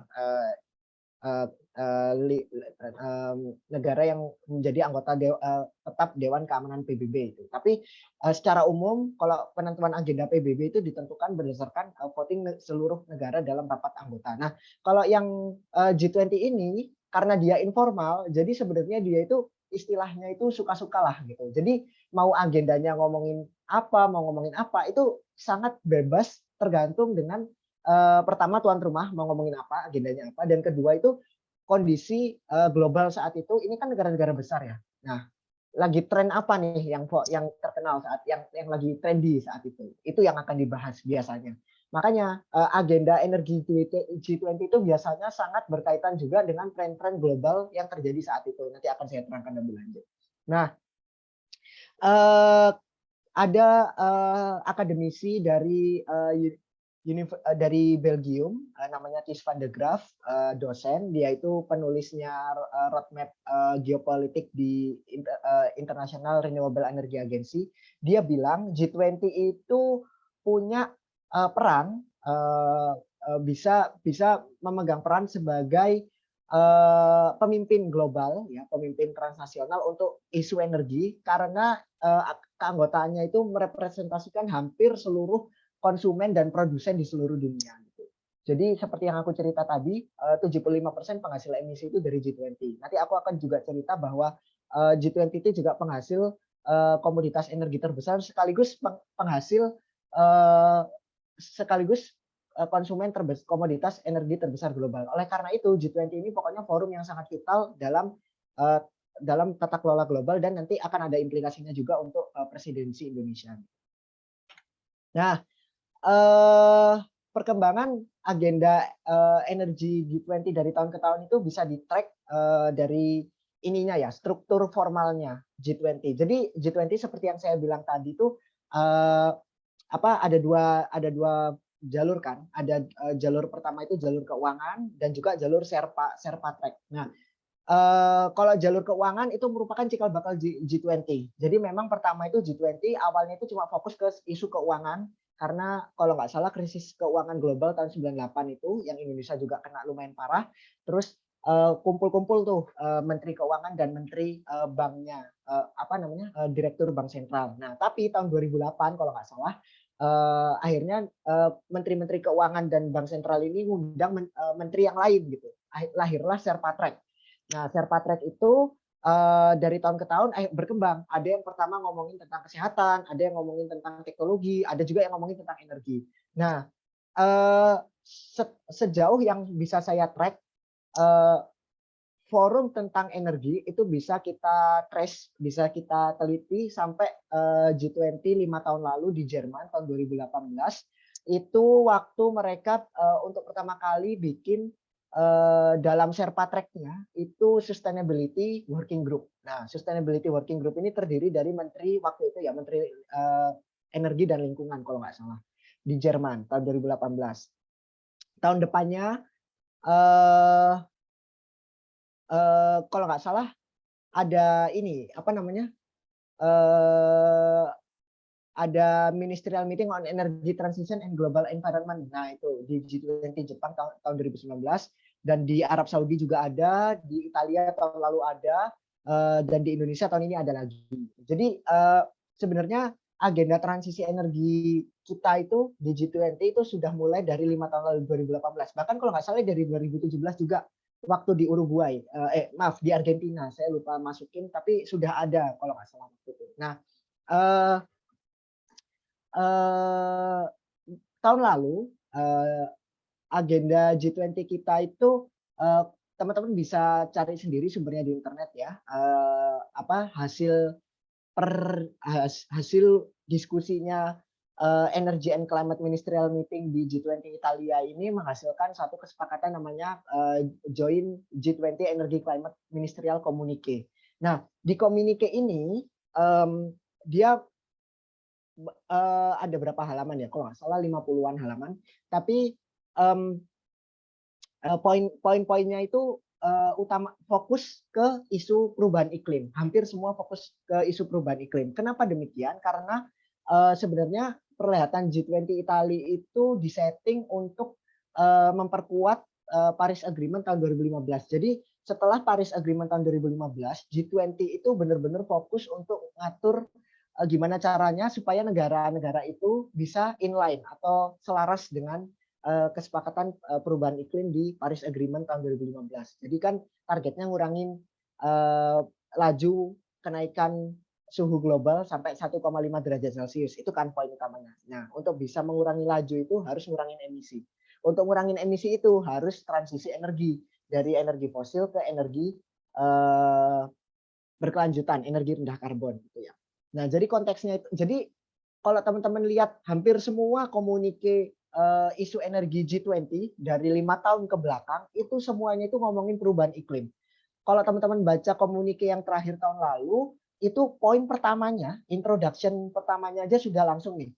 negara yang menjadi anggota tetap Dewan Keamanan PBB itu. Tapi secara umum kalau penentuan agenda PBB itu ditentukan berdasarkan voting seluruh negara dalam rapat anggota. Nah, kalau yang G20 ini karena dia informal, jadi sebenarnya dia itu istilahnya itu suka-sukalah gitu. Jadi mau agendanya ngomongin apa, mau ngomongin apa itu sangat bebas tergantung dengan pertama tuan rumah mau ngomongin apa, agendanya apa, dan kedua itu kondisi global saat itu. Ini kan negara-negara besar ya. Nah, lagi tren apa nih yang terkenal saat yang lagi trendy saat itu? Itu yang akan dibahas biasanya. Makanya agenda energi G20 itu biasanya sangat berkaitan juga dengan tren-tren global yang terjadi saat itu. Nanti akan saya terangkan lebih lanjut. Nah, ada akademisi dari Belgium namanya Thijs van de Graaf, dosen, dia itu penulisnya roadmap geopolitik di International Renewable Energy Agency. Dia bilang G20 itu punya peran, bisa memegang peran sebagai pemimpin global ya, pemimpin transnasional untuk isu energi karena keanggotaannya itu merepresentasikan hampir seluruh konsumen dan produsen di seluruh dunia gitu. Jadi seperti yang aku cerita tadi, 75% penghasil emisi itu dari G20. Nanti aku akan juga cerita bahwa G20 itu juga penghasil komoditas energi terbesar sekaligus penghasil sekaligus konsumen komoditas energi terbesar global. Oleh karena itu G20 ini pokoknya forum yang sangat vital dalam tata kelola global dan nanti akan ada implikasinya juga untuk presidensi Indonesia. Nah, perkembangan agenda energi G20 dari tahun ke tahun itu bisa di-track dari ininya ya, struktur formalnya G20. Jadi G20 seperti yang saya bilang tadi itu ada dua jalur kan. Ada jalur pertama itu jalur keuangan dan juga jalur Sherpa Track. Nah, kalau jalur keuangan itu merupakan cikal bakal G20. Jadi memang pertama itu G20 awalnya itu cuma fokus ke isu keuangan karena kalau nggak salah krisis keuangan global tahun 98 itu yang Indonesia juga kena lumayan parah. Terus kumpul-kumpul tuh menteri keuangan dan menteri banknya, direktur bank sentral. Nah, tapi tahun 2008 kalau nggak salah akhirnya menteri-menteri keuangan dan bank sentral ini mengundang menteri yang lain gitu. Lahirlah Sherpa Track. Nah, Sherpa Track itu dari tahun ke tahun berkembang. Ada yang pertama ngomongin tentang kesehatan, ada yang ngomongin tentang teknologi, ada juga yang ngomongin tentang energi. Nah, sejauh yang bisa saya track, forum tentang energi itu bisa kita trace, bisa kita teliti sampai G20 5 tahun lalu di Jerman tahun 2018. Itu waktu mereka untuk pertama kali bikin dalam Sherpa Track-nya itu Sustainability Working Group. Nah, Sustainability Working Group ini terdiri dari menteri waktu itu ya, menteri energi dan lingkungan kalau nggak salah di Jerman tahun 2018. Tahun depannya kalau nggak salah ada ini ada Ministerial Meeting on Energy Transition and Global Environment. Nah, itu di G20 Jepang tahun 2019 dan di Arab Saudi juga ada, di Italia tahun lalu ada, dan di Indonesia tahun ini ada lagi. Jadi sebenarnya agenda transisi energi kita itu di G20 itu sudah mulai dari 5 tahun lalu 2018. Bahkan kalau nggak salah dari 2017 juga waktu di Uruguay, di Argentina, saya lupa masukin, tapi sudah ada kalau nggak salah waktu itu. Nah, tahun lalu agenda G20 kita itu teman-teman bisa cari sendiri sumbernya di internet ya. Hasil diskusinya Energy and Climate Ministerial Meeting di G20 Italia ini menghasilkan satu kesepakatan namanya Joint G20 Energy Climate Ministerial Communique. Nah, di communique ini dia ada berapa halaman ya? Kalau nggak salah 50-an halaman. Tapi poin-poinnya itu utama fokus ke isu perubahan iklim. Hampir semua fokus ke isu perubahan iklim. Kenapa demikian? Karena sebenarnya perhelatan G20 Italia itu disetting untuk memperkuat Paris Agreement tahun 2015. Jadi setelah Paris Agreement tahun 2015, G20 itu benar-benar fokus untuk ngatur gimana caranya supaya negara-negara itu bisa inline atau selaras dengan kesepakatan perubahan iklim di Paris Agreement tahun 2015. Jadi kan targetnya ngurangin laju kenaikan suhu global sampai 1,5 derajat Celcius. Itu kan poin utamanya. Nah, untuk bisa mengurangi laju itu harus ngurangin emisi. Untuk ngurangin emisi itu harus transisi energi dari energi fosil ke energi berkelanjutan, energi rendah karbon gitu ya. Nah, jadi konteksnya itu. Jadi kalau teman-teman lihat hampir semua komunike isu energi G20 dari 5 tahun ke belakang itu semuanya itu ngomongin perubahan iklim. Kalau teman-teman baca komunike yang terakhir tahun lalu, itu poin pertamanya, introduction pertamanya aja sudah langsung nih.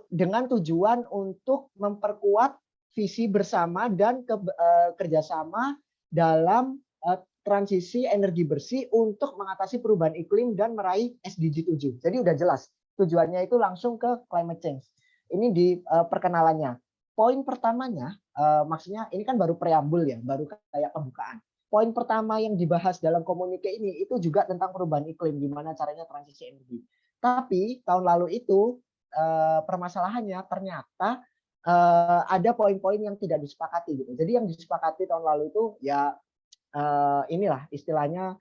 Dengan tujuan untuk memperkuat visi bersama dan kerjasama dalam transisi energi bersih untuk mengatasi perubahan iklim dan meraih SDG 7. Jadi udah jelas tujuannya itu langsung ke climate change. Ini di perkenalannya. Poin pertamanya, maksudnya ini kan baru preambul ya, baru kayak pembukaan. Poin pertama yang dibahas dalam komunike ini itu juga tentang perubahan iklim, gimana caranya transisi energi. Tapi tahun lalu itu permasalahannya ternyata ada poin-poin yang tidak disepakati gitu. Jadi yang disepakati tahun lalu itu ya inilah istilahnya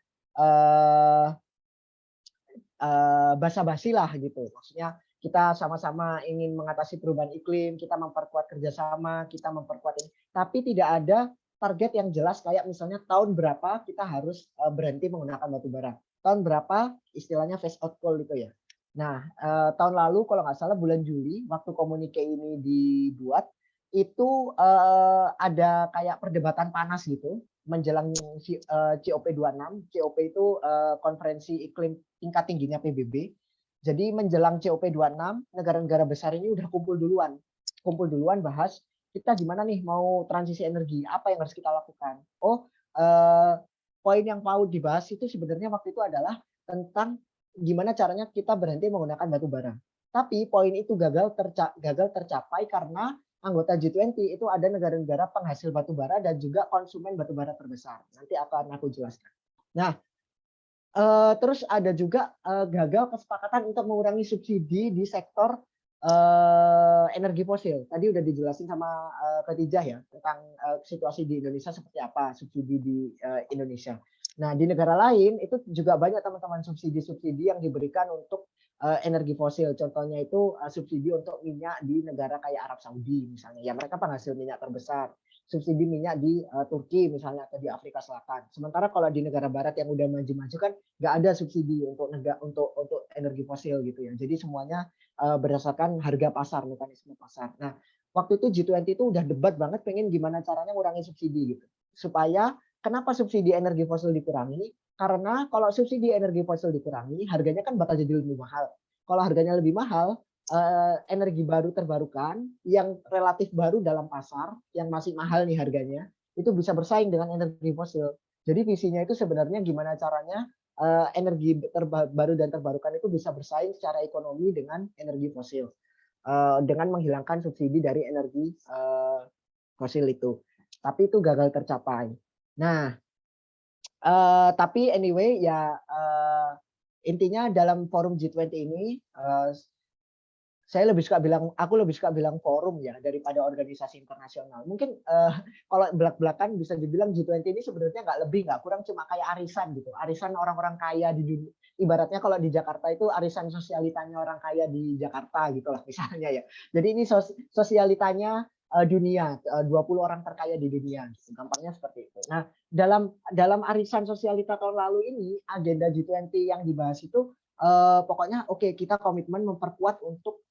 basa-basi lah gitu. Maksudnya kita sama-sama ingin mengatasi perubahan iklim, kita memperkuat kerjasama, kita memperkuat ini. Tapi tidak ada target yang jelas kayak misalnya tahun berapa kita harus berhenti menggunakan batu bara. Tahun berapa istilahnya phase out coal itu ya. Nah, tahun lalu kalau nggak salah bulan Juli waktu komunike ini dibuat itu ada kayak perdebatan panas gitu menjelang COP26. COP itu konferensi iklim tingkat tingginya PBB. Jadi menjelang COP26 negara-negara besar ini udah kumpul duluan bahas kita gimana nih mau transisi energi, apa yang harus kita lakukan. Poin yang mau dibahas itu sebenarnya waktu itu adalah tentang gimana caranya kita berhenti menggunakan batu bara. Tapi poin itu gagal tercapai karena anggota G20 itu ada negara-negara penghasil batu bara dan juga konsumen batu bara terbesar. Nanti akan aku jelaskan. Nah, terus ada juga gagal kesepakatan untuk mengurangi subsidi di sektor energi fosil. Tadi udah dijelasin sama Khadijah ya tentang situasi di Indonesia seperti apa subsidi di Indonesia. Nah, di negara lain itu juga banyak teman-teman subsidi-subsidi yang diberikan untuk energi fosil. Contohnya itu subsidi untuk minyak di negara kayak Arab Saudi misalnya. Ya mereka penghasil minyak terbesar. Subsidi minyak di Turki misalnya atau di Afrika Selatan. Sementara kalau di negara barat yang udah maju-maju kan nggak ada subsidi untuk energi fosil gitu ya. Jadi semuanya berdasarkan harga pasar, mekanisme pasar. Nah, waktu itu G20 itu udah debat banget pengen gimana caranya ngurangi subsidi gitu. Supaya kenapa subsidi energi fosil dikurangi? Karena kalau subsidi energi fosil dikurangi, harganya kan bakal jadi lebih mahal. Kalau harganya lebih mahal, energi baru terbarukan yang relatif baru dalam pasar, yang masih mahal nih harganya, itu bisa bersaing dengan energi fosil. Jadi visinya itu sebenarnya gimana caranya energi baru dan terbarukan itu bisa bersaing secara ekonomi dengan energi fosil. Dengan menghilangkan subsidi dari energi fosil itu. Tapi itu gagal tercapai. Nah, tapi anyway ya intinya dalam forum G20 ini saya aku lebih suka bilang forum ya daripada organisasi internasional. Mungkin kalau belak-belakan bisa dibilang G20 ini sebenarnya nggak kurang cuma kayak arisan gitu. Arisan orang-orang kaya di dunia. Ibaratnya kalau di Jakarta itu arisan sosialitanya orang kaya di Jakarta gitu lah misalnya ya. Jadi ini sosialitanya dunia, 20 orang terkaya di dunia. Gampangnya seperti itu. Nah, dalam arisan sosialita tahun lalu ini agenda G20 yang dibahas itu pokoknya oke, kita komitmen memperkuat untuk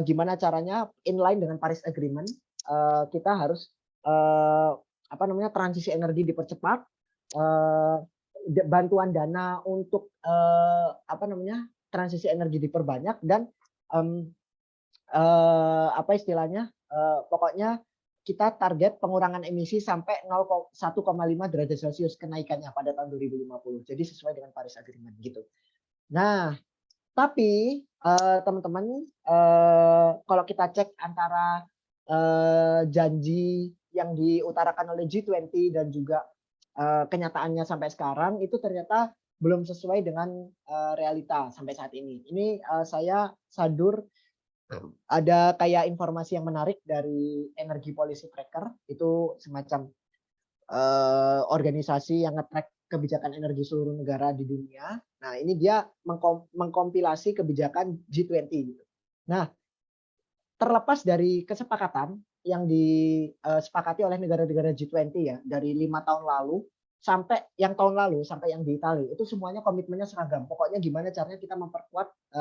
gimana caranya inline dengan Paris Agreement, kita harus transisi energi dipercepat, bantuan dana untuk transisi energi diperbanyak, dan pokoknya kita target pengurangan emisi sampai 1,5 derajat Celcius kenaikannya pada tahun 2050. Jadi sesuai dengan Paris Agreement gitu. Nah, tapi teman-teman, kalau kita cek antara janji yang diutarakan oleh G20 dan juga kenyataannya sampai sekarang itu ternyata belum sesuai dengan realita sampai saat ini. Ini saya sadur ada kayak informasi yang menarik dari Energy Policy Tracker, itu semacam organisasi yang nge-track kebijakan energi seluruh negara di dunia. Nah, ini dia mengkompilasi kebijakan G20 gitu. Nah, terlepas dari kesepakatan yang disepakati oleh negara-negara G20 ya, dari 5 tahun lalu sampai yang di Italia, itu semuanya komitmennya seragam. Pokoknya gimana caranya kita memperkuat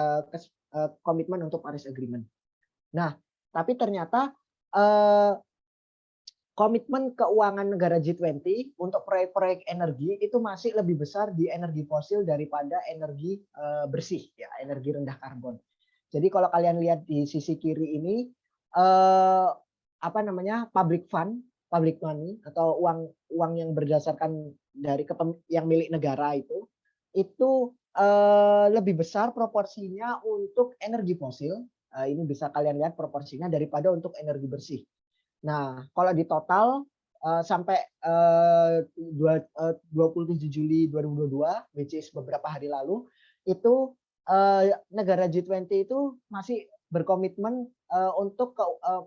komitmen untuk Paris Agreement. Nah, tapi ternyata komitmen keuangan negara G20 untuk proyek-proyek energi itu masih lebih besar di energi fosil daripada energi bersih, ya, energi rendah karbon. Jadi kalau kalian lihat di sisi kiri ini, public fund, public money atau uang yang berdasarkan dari yang milik negara itu lebih besar proporsinya untuk energi fosil. Ini bisa kalian lihat proporsinya daripada untuk energi bersih. Nah, kalau di total sampai 27 Juli 2022, which is beberapa hari lalu, itu negara G20 itu masih berkomitmen untuk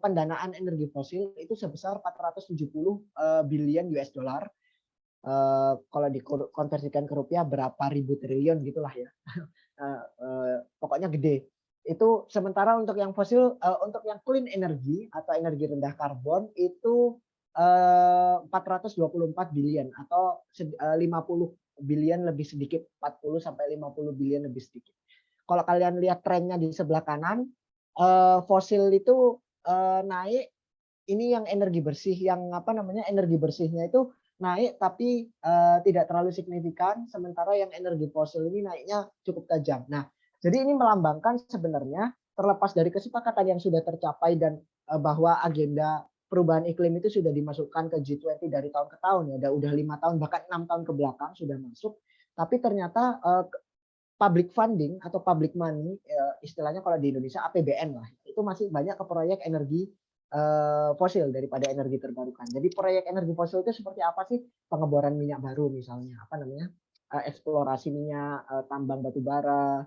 pendanaan energi fosil itu sebesar 470 billion US dollar. Kalau dikonversikan ke rupiah berapa ribu triliun gitulah ya. Pokoknya gede. Itu sementara untuk yang fosil, untuk yang clean energy atau energi rendah karbon itu 424 billion atau 50 billion lebih sedikit, 40 sampai 50 billion lebih sedikit. Kalau kalian lihat trennya di sebelah kanan, fosil itu naik. Ini yang energi bersih, yang energi bersihnya itu naik tapi tidak terlalu signifikan, sementara yang energi fosil ini naiknya cukup tajam. Nah, jadi ini melambangkan sebenarnya terlepas dari kesepakatan yang sudah tercapai dan bahwa agenda perubahan iklim itu sudah dimasukkan ke G20 dari tahun ke tahun ya, udah 5 tahun bahkan 6 tahun ke belakang sudah masuk, tapi ternyata public funding atau public money, istilahnya kalau di Indonesia APBN lah, itu masih banyak ke proyek energi fosil daripada energi terbarukan. Jadi proyek energi fosil itu seperti apa sih? Pengeboran minyak baru misalnya, eksplorasi minyak, tambang batu bara,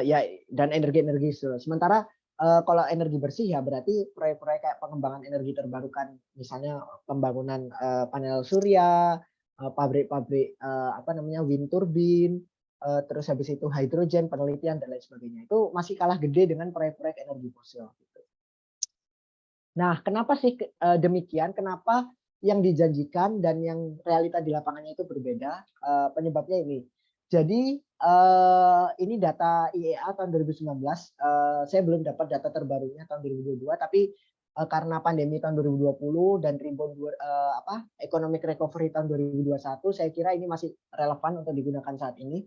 ya, dan energi-energi. Sementara kalau energi bersih ya berarti proyek-proyek kayak pengembangan energi terbarukan, misalnya pembangunan panel surya, pabrik-pabrik wind turbine, terus habis itu hidrogen, penelitian dan lain sebagainya. Itu masih kalah gede dengan proyek-proyek energi fosil. Nah, kenapa sih demikian? Kenapa yang dijanjikan dan yang realita di lapangannya itu berbeda? Penyebabnya ini. Jadi ini data IEA tahun 2019. Saya belum dapat data terbarunya tahun 2022, tapi karena pandemi tahun 2020 dan rebound economic recovery tahun 2021, saya kira ini masih relevan untuk digunakan saat ini.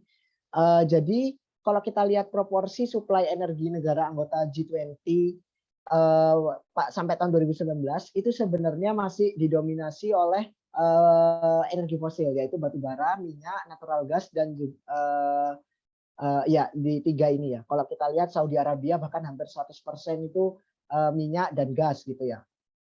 Jadi kalau kita lihat proporsi suplai energi negara anggota G20 sampai tahun 2019 itu sebenarnya masih didominasi oleh energi fosil, yaitu batu bara, minyak, natural gas, dan ya di 3 ini ya. Kalau kita lihat Saudi Arabia bahkan hampir 100% itu minyak dan gas gitu ya.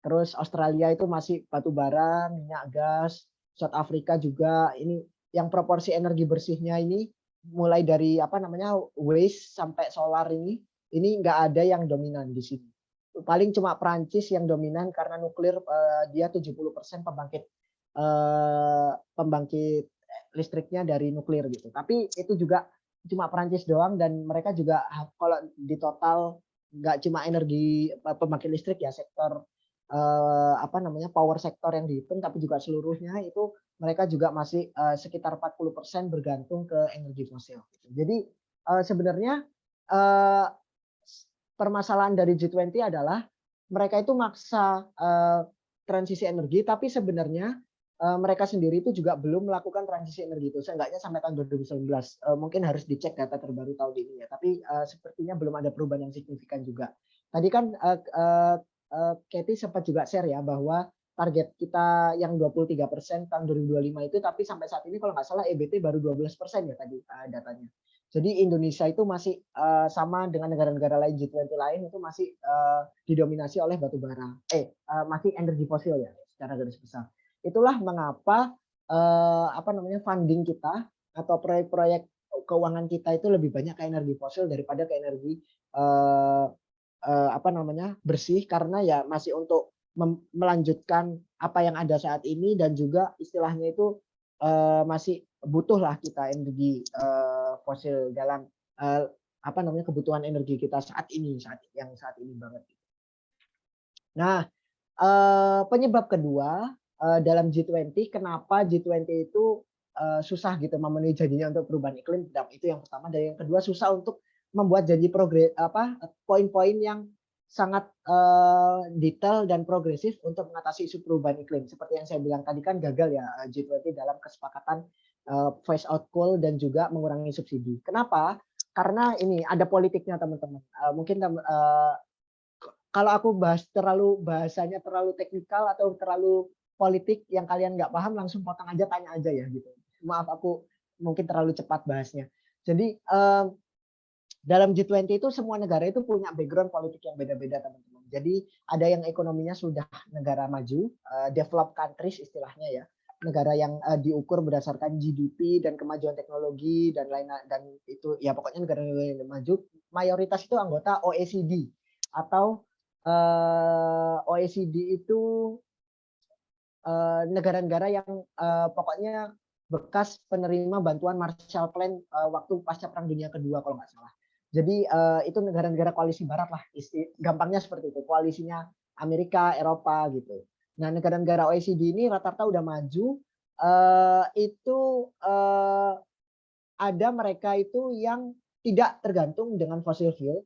Terus Australia itu masih batu bara, minyak, gas. South Africa juga, ini yang proporsi energi bersihnya ini mulai dari apa namanya waste sampai solar ini nggak ada yang dominan di sini. Paling cuma Prancis yang dominan karena nuklir, dia 70% pembangkit listriknya dari nuklir gitu. Tapi itu juga cuma Prancis doang, dan mereka juga kalau di total nggak cuma energi pembangkit listrik ya, sektor apa namanya power sektor yang dihitung, tapi juga seluruhnya itu mereka juga masih sekitar 40% bergantung ke energi fosil. Jadi sebenarnya permasalahan dari G20 adalah mereka itu maksa transisi energi, tapi sebenarnya mereka sendiri itu juga belum melakukan transisi energi itu, seenggaknya sampai tahun 2019. Mungkin harus dicek data terbaru tahun ini ya, tapi sepertinya belum ada perubahan yang signifikan juga. Tadi kan Katie sempat juga share ya bahwa target kita yang 23% tahun 2025 itu, tapi sampai saat ini kalau nggak salah EBT baru 12% ya tadi datanya. Jadi Indonesia itu masih sama dengan negara-negara lain G20 lain itu masih didominasi oleh batu bara, masih energi fosil ya secara garis besar. Itulah mengapa apa namanya funding kita atau proyek-proyek keuangan kita itu lebih banyak ke energi fosil daripada ke energi apa namanya bersih, karena ya masih untuk melanjutkan apa yang ada saat ini, dan juga istilahnya itu masih butuhlah kita energi fosil dalam apa namanya kebutuhan energi kita saat ini banget. Nah, penyebab kedua dalam G20 kenapa G20 itu susah gitu memenuhi janjinya untuk perubahan iklim, itu yang pertama. Dan yang kedua, susah untuk membuat janji poin-poin yang sangat detail dan progresif untuk mengatasi isu perubahan iklim. Seperti yang saya bilang tadi kan gagal ya G20 dalam kesepakatan phase out coal dan juga mengurangi subsidi. Kenapa? Karena ini ada politiknya teman-teman. Mungkin kalau aku bahasanya terlalu teknikal atau terlalu politik yang kalian nggak paham, langsung potong aja, tanya aja ya gitu. Maaf, aku mungkin terlalu cepat bahasnya. Jadi dalam G20 itu semua negara itu punya background politik yang beda-beda teman-teman. Jadi ada yang ekonominya sudah negara maju, developed countries istilahnya ya, negara yang diukur berdasarkan GDP dan kemajuan teknologi dan lain, dan itu ya pokoknya negara-negara yang maju. Mayoritas itu anggota OECD atau OECD itu negara-negara yang pokoknya bekas penerima bantuan Marshall Plan waktu pasca Perang Dunia Kedua kalau nggak salah. Jadi itu negara-negara koalisi Barat lah, gampangnya seperti itu, koalisinya Amerika, Eropa gitu. Nah, negara-negara OECD ini rata-rata udah maju, itu ada mereka itu yang tidak tergantung dengan fossil fuel.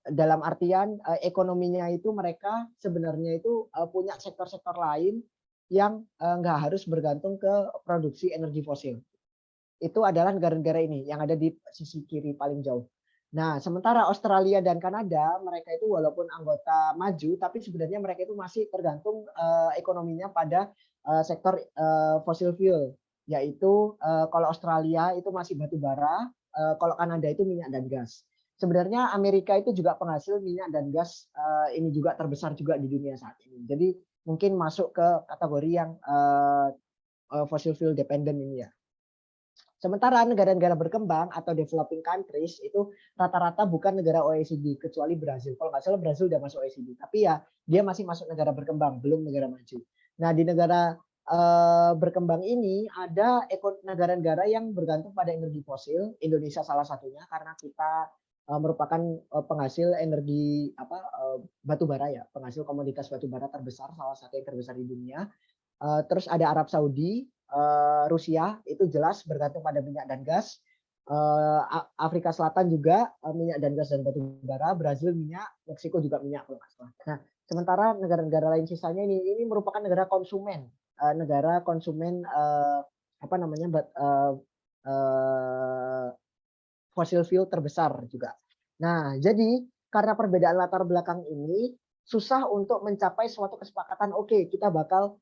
Dalam artian ekonominya itu mereka sebenarnya itu punya sektor-sektor lain yang nggak harus bergantung ke produksi energi fosil. Itu adalah negara-negara ini yang ada di sisi kiri paling jauh. Nah, sementara Australia dan Kanada, mereka itu walaupun anggota maju, tapi sebenarnya mereka itu masih tergantung ekonominya pada sektor fossil fuel, yaitu kalau Australia itu masih batu bara, kalau Kanada itu minyak dan gas. Sebenarnya Amerika itu juga penghasil minyak dan gas ini juga terbesar juga di dunia saat ini. Jadi mungkin masuk ke kategori yang fossil fuel dependent ini ya. Sementara negara-negara berkembang atau developing countries itu rata-rata bukan negara OECD kecuali Brazil. Kalau nggak salah Brazil udah masuk OECD, tapi ya dia masih masuk negara berkembang, belum negara maju. Nah, di negara berkembang ini ada negara-negara yang bergantung pada energi fosil. Indonesia salah satunya karena kita merupakan penghasil energi batu bara ya, penghasil komoditas batu bara terbesar, salah satu yang terbesar di dunia. Terus ada Arab Saudi, Rusia itu jelas bergantung pada minyak dan gas. Afrika Selatan juga minyak dan gas dan batu bara, Brazil minyak, Meksiko juga minyak kalau nggak salah. Nah, sementara negara-negara lain sisanya ini merupakan negara konsumen fossil fuel terbesar juga. Nah, jadi karena perbedaan latar belakang ini susah untuk mencapai suatu kesepakatan. Oke, kita bakal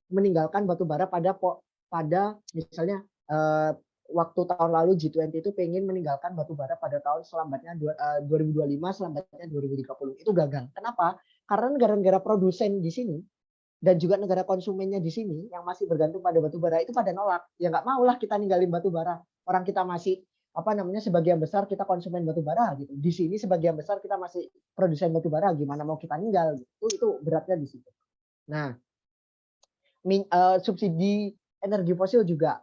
meninggalkan batu bara pada misalnya waktu tahun lalu G20 itu pengen meninggalkan batu bara pada tahun selambatnya 2025, selambatnya 2030. Itu gagal. Kenapa? Karena negara-negara produsen di sini dan juga negara konsumennya di sini yang masih bergantung pada batu bara itu pada nolak. Ya nggak maulah kita ninggalin batu bara. orang kita masih sebagian besar kita konsumen batu bara gitu. Di sini sebagian besar kita masih produsen batu bara, gimana mau kita ninggal gitu. Itu beratnya di situ. Nah, subsidi energi fosil juga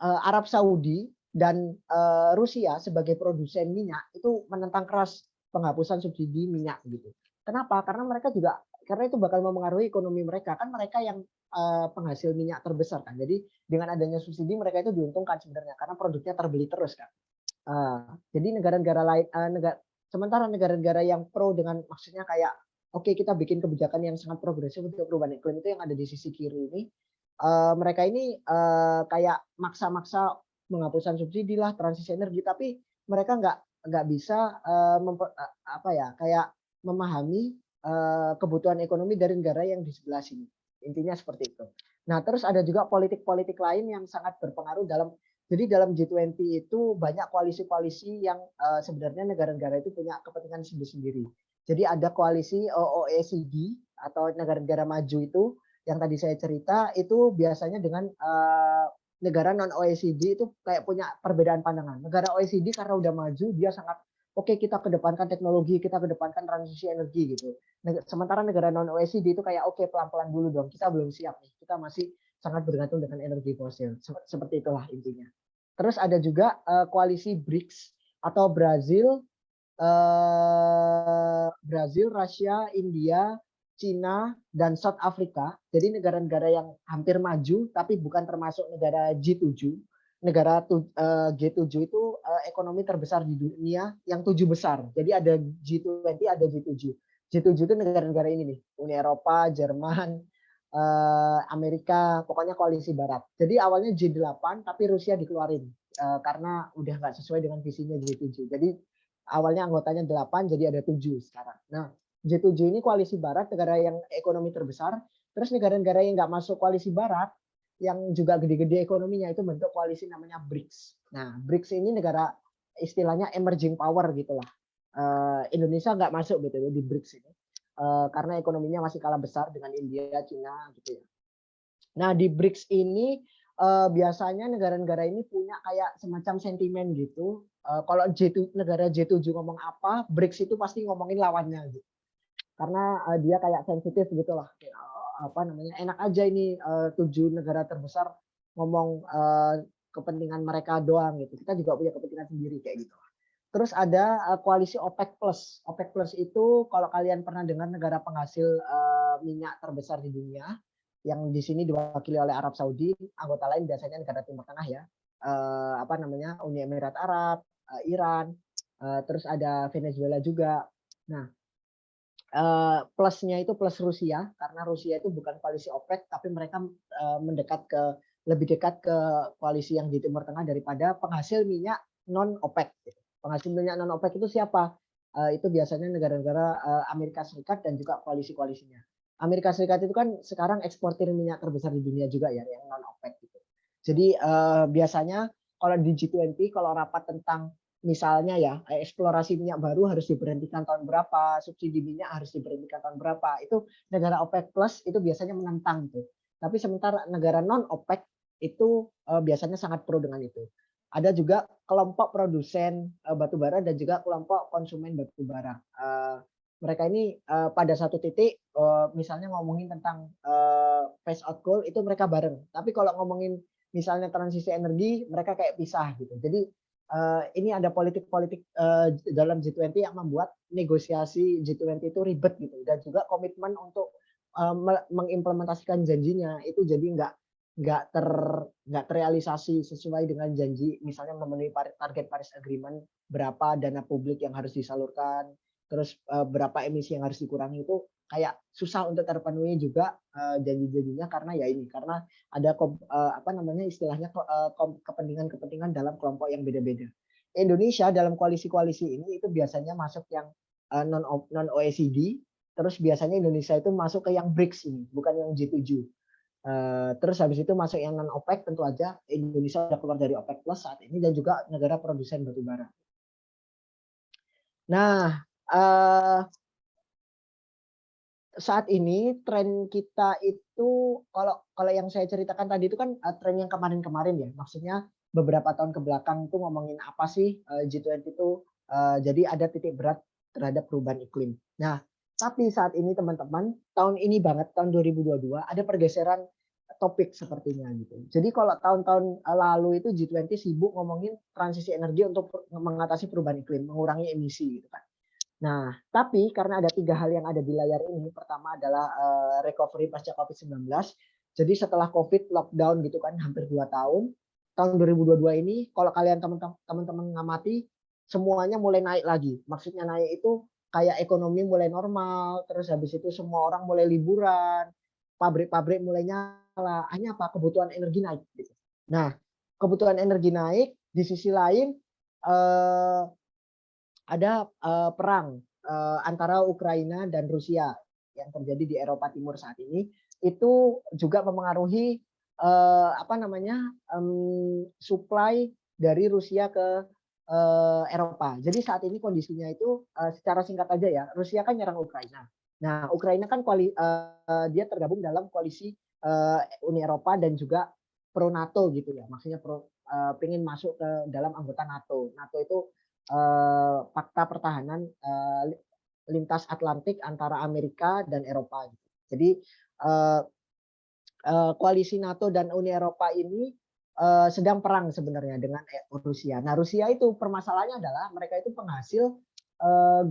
Arab Saudi dan Rusia sebagai produsen minyak itu menentang keras penghapusan subsidi minyak gitu. Kenapa? Karena itu bakal mempengaruhi ekonomi mereka. Kan mereka yang penghasil minyak terbesar kan. Jadi dengan adanya subsidi mereka itu diuntungkan sebenarnya karena produknya terbeli terus kan. Jadi negara-negara lain, sementara negara-negara yang pro dengan maksudnya kayak oke, kita bikin kebijakan yang sangat progresif untuk perubahan iklim itu yang ada di sisi kiri ini, mereka ini kayak maksa-maksa penghapusan subsidi lah, transisi energi, tapi mereka nggak bisa kayak memahami kebutuhan ekonomi dari negara yang di sebelah sini. Intinya seperti itu. Nah, terus ada juga politik-politik lain yang sangat berpengaruh jadi dalam G20 itu banyak koalisi-koalisi yang sebenarnya negara-negara itu punya kepentingan sendiri-sendiri. Jadi ada koalisi OECD atau negara-negara maju itu yang tadi saya cerita itu biasanya dengan negara non OECD itu kayak punya perbedaan pandangan. Negara OECD karena udah maju dia sangat oke, kita kedepankan teknologi, kita kedepankan transisi energi gitu. Sementara negara non OECD itu kayak oke, pelan-pelan dulu dong, kita belum siap nih, kita masih sangat bergantung dengan energi fosil. Seperti itulah intinya. Terus ada juga koalisi BRICS atau Brazil, Rusia, India, Cina, dan South Africa. Jadi negara-negara yang hampir maju tapi bukan termasuk negara G7. Negara G7 itu ekonomi terbesar di dunia yang 7 besar. Jadi ada G20, ada G7. G7 itu negara-negara ini nih, Uni Eropa, Jerman, Amerika, pokoknya koalisi Barat. Jadi awalnya G8 tapi Rusia dikeluarin karena udah nggak sesuai dengan visinya G7. Jadi awalnya anggotanya 8 jadi ada 7 sekarang. Nah, G7 ini koalisi Barat, negara yang ekonomi terbesar. Terus negara-negara yang nggak masuk koalisi Barat, yang juga gede-gede ekonominya itu bentuk koalisi namanya BRICS. Nah, BRICS ini negara istilahnya emerging power gitulah. Indonesia nggak masuk gitu di BRICS ini karena ekonominya masih kalah besar dengan India, Cina gitu ya. Nah, di BRICS ini biasanya negara-negara ini punya kayak semacam sentimen gitu. Kalau negara G7 ngomong apa, BRICS itu pasti ngomongin lawannya gitu. Karena dia kayak sensitif gitulah. Enak aja ini 7 negara terbesar ngomong kepentingan mereka doang gitu. Kita juga punya kepentingan sendiri kayak gitu. Terus ada koalisi OPEC Plus. OPEC Plus itu kalau kalian pernah dengar negara penghasil minyak terbesar di dunia, yang di sini diwakili oleh Arab Saudi, anggota lain biasanya negara Timur Tengah ya, Uni Emirat Arab, Iran, terus ada Venezuela juga. Nah, plusnya itu plus Rusia, karena Rusia itu bukan koalisi OPEC, tapi mereka lebih dekat ke koalisi yang di Timur Tengah daripada penghasil minyak non OPEC. Penghasil minyak non OPEC itu siapa? Itu biasanya negara-negara Amerika Serikat dan juga koalisi-koalisinya. Amerika Serikat itu kan sekarang eksportir minyak terbesar di dunia juga ya, yang non OPEC gitu. Jadi biasanya kalau di G20 kalau rapat tentang misalnya ya eksplorasi minyak baru harus diberhentikan tahun berapa, subsidi minyak harus diberhentikan tahun berapa, itu negara OPEC Plus itu biasanya menentang tuh. Tapi sementara negara non OPEC itu biasanya sangat pro dengan itu. Ada juga kelompok produsen batu bara dan juga kelompok konsumen batu bara. Mereka ini pada satu titik misalnya ngomongin tentang phase out coal itu mereka bareng. Tapi kalau ngomongin misalnya transisi energi mereka kayak pisah gitu. Jadi ini ada politik-politik dalam G20 yang membuat negosiasi G20 itu ribet gitu, dan juga komitmen untuk mengimplementasikan janjinya itu jadi nggak terrealisasi sesuai dengan janji, misalnya memenuhi target Paris Agreement, berapa dana publik yang harus disalurkan, terus berapa emisi yang harus dikurangi, itu kayak susah untuk terpenuhi juga janji-janjinya karena ya ini karena ada istilahnya kepentingan dalam kelompok yang beda-beda. Indonesia dalam koalisi-koalisi ini itu biasanya masuk yang non OECD, terus biasanya Indonesia itu masuk ke yang BRICS ini, bukan yang G7. Terus habis itu masuk yang non OPEC, tentu aja Indonesia sudah keluar dari OPEC Plus saat ini, dan juga negara produsen batu bara. Nah, saat ini tren kita itu kalau yang saya ceritakan tadi itu kan tren yang kemarin-kemarin ya. Maksudnya beberapa tahun ke belakang itu ngomongin apa sih G20 itu jadi ada titik berat terhadap perubahan iklim. Nah, tapi saat ini teman-teman, tahun ini banget tahun 2022 ada pergeseran topik sepertinya gitu. Jadi kalau tahun-tahun lalu itu G20 sibuk ngomongin transisi energi untuk mengatasi perubahan iklim, mengurangi emisi gitu kan. Nah, tapi karena ada 3 hal yang ada di layar ini, pertama adalah recovery pasca COVID-19. Jadi setelah COVID lockdown gitu kan hampir 2 tahun, tahun 2022 ini kalau kalian teman-teman ngamati semuanya mulai naik lagi. Maksudnya naik itu kayak ekonomi mulai normal, terus habis itu semua orang mulai liburan, pabrik-pabrik mulai nyala. Hanya apa? Kebutuhan energi naik gitu. Nah, kebutuhan energi naik, di sisi lain ada perang antara Ukraina dan Rusia yang terjadi di Eropa Timur saat ini, itu juga memengaruhi supply dari Rusia ke Eropa. Jadi saat ini kondisinya itu secara singkat aja ya, Rusia kan nyerang Ukraina. Nah, Ukraina kan dia tergabung dalam koalisi Uni Eropa dan juga pro NATO gitu ya, maksudnya pengen masuk ke dalam anggota NATO. NATO itu fakta pertahanan lintas Atlantik antara Amerika dan Eropa. Jadi koalisi NATO dan Uni Eropa ini sedang perang sebenarnya dengan Rusia. Nah, Rusia itu permasalahannya adalah mereka itu penghasil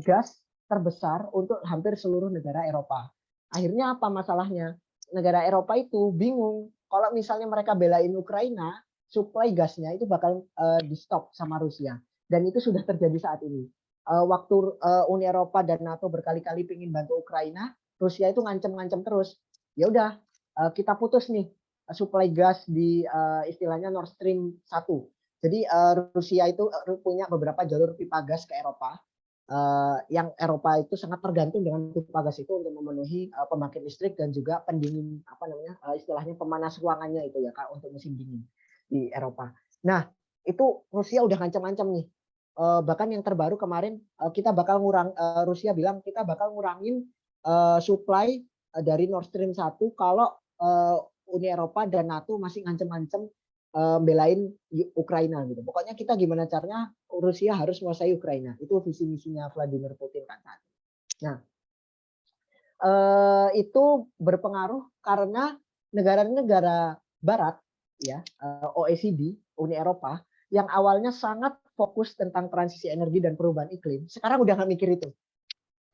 gas terbesar untuk hampir seluruh negara Eropa. Akhirnya apa masalahnya? Negara Eropa itu bingung kalau misalnya mereka belain Ukraina, suplai gasnya itu bakal di stop sama Rusia. Dan itu sudah terjadi saat ini. Waktu Uni Eropa dan NATO berkali-kali ingin bantu Ukraina, Rusia itu ngancem-ngancem terus. Ya udah, kita putus nih suplai gas di istilahnya Nord Stream 1. Jadi Rusia itu punya beberapa jalur pipa gas ke Eropa. Yang Eropa itu sangat tergantung dengan pipa gas itu untuk memenuhi pembangkit listrik dan juga pendingin istilahnya pemanas ruangannya itu ya Kak untuk musim dingin di Eropa. Nah, itu Rusia udah ngancam-ngancam nih. Bahkan yang terbaru kemarin kita bakal Rusia bilang kita bakal ngurangin supply dari Nord Stream 1 kalau Uni Eropa dan NATO masih ngancem-ngancem belain Ukraina gitu. Pokoknya kita gimana caranya Rusia harus menguasai Ukraina. Itu visi misinya Vladimir Putin kan. Nah, itu berpengaruh karena negara-negara Barat ya, OECD, Uni Eropa yang awalnya sangat fokus tentang transisi energi dan perubahan iklim, sekarang udah nggak mikir itu.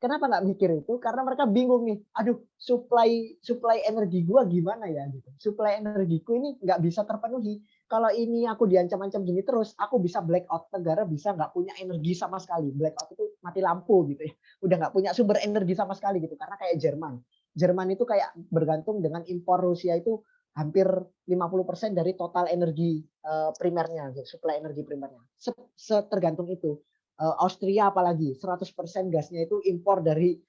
Kenapa nggak mikir itu? Karena mereka bingung nih. Aduh, supply energi gua gimana ya gitu. Supply energiku ini nggak bisa terpenuhi. Kalau ini aku diancam-ancam gini terus, aku bisa blackout. Negara bisa nggak punya energi sama sekali. Blackout itu mati lampu gitu ya. Udah nggak punya sumber energi sama sekali gitu. Karena kayak Jerman. Jerman itu kayak bergantung dengan impor Rusia itu hampir 50% dari total energi primernya, gitu, supply energi primernya. Tergantung itu. Austria apalagi 100% gasnya itu impor dari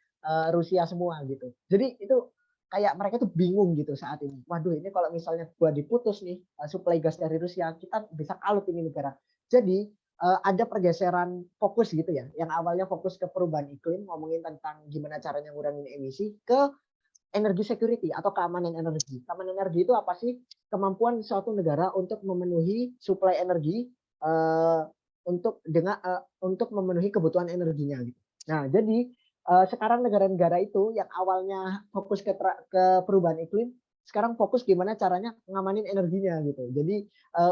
Rusia semua gitu. Jadi itu kayak mereka tuh bingung gitu saat ini. Waduh, ini kalau misalnya gua diputus nih suplai gas dari Rusia, kita bisa kalut ini negara. Jadi ada pergeseran fokus gitu ya. Yang awalnya fokus ke perubahan iklim, ngomongin tentang gimana caranya ngurangin emisi, ke energi security atau keamanan energi. Keamanan energi itu apa sih? Kemampuan suatu negara untuk memenuhi suplai energi untuk memenuhi kebutuhan energinya gitu. Nah, jadi sekarang negara-negara itu yang awalnya fokus ke perubahan iklim, sekarang fokus gimana caranya ngamanin energinya gitu. Jadi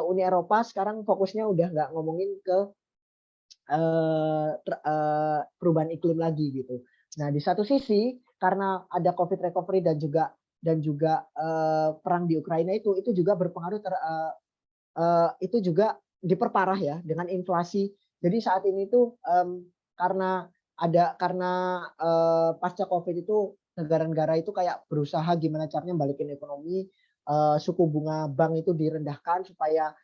Uni Eropa sekarang fokusnya udah nggak ngomongin ke perubahan iklim lagi gitu. Nah, di satu sisi karena ada COVID recovery dan juga perang di Ukraina itu juga berpengaruh itu juga diperparah ya dengan inflasi. Jadi saat ini tuh karena pasca Covid itu negara-negara itu kayak berusaha gimana caranya balikin ekonomi, suku bunga bank itu direndahkan supaya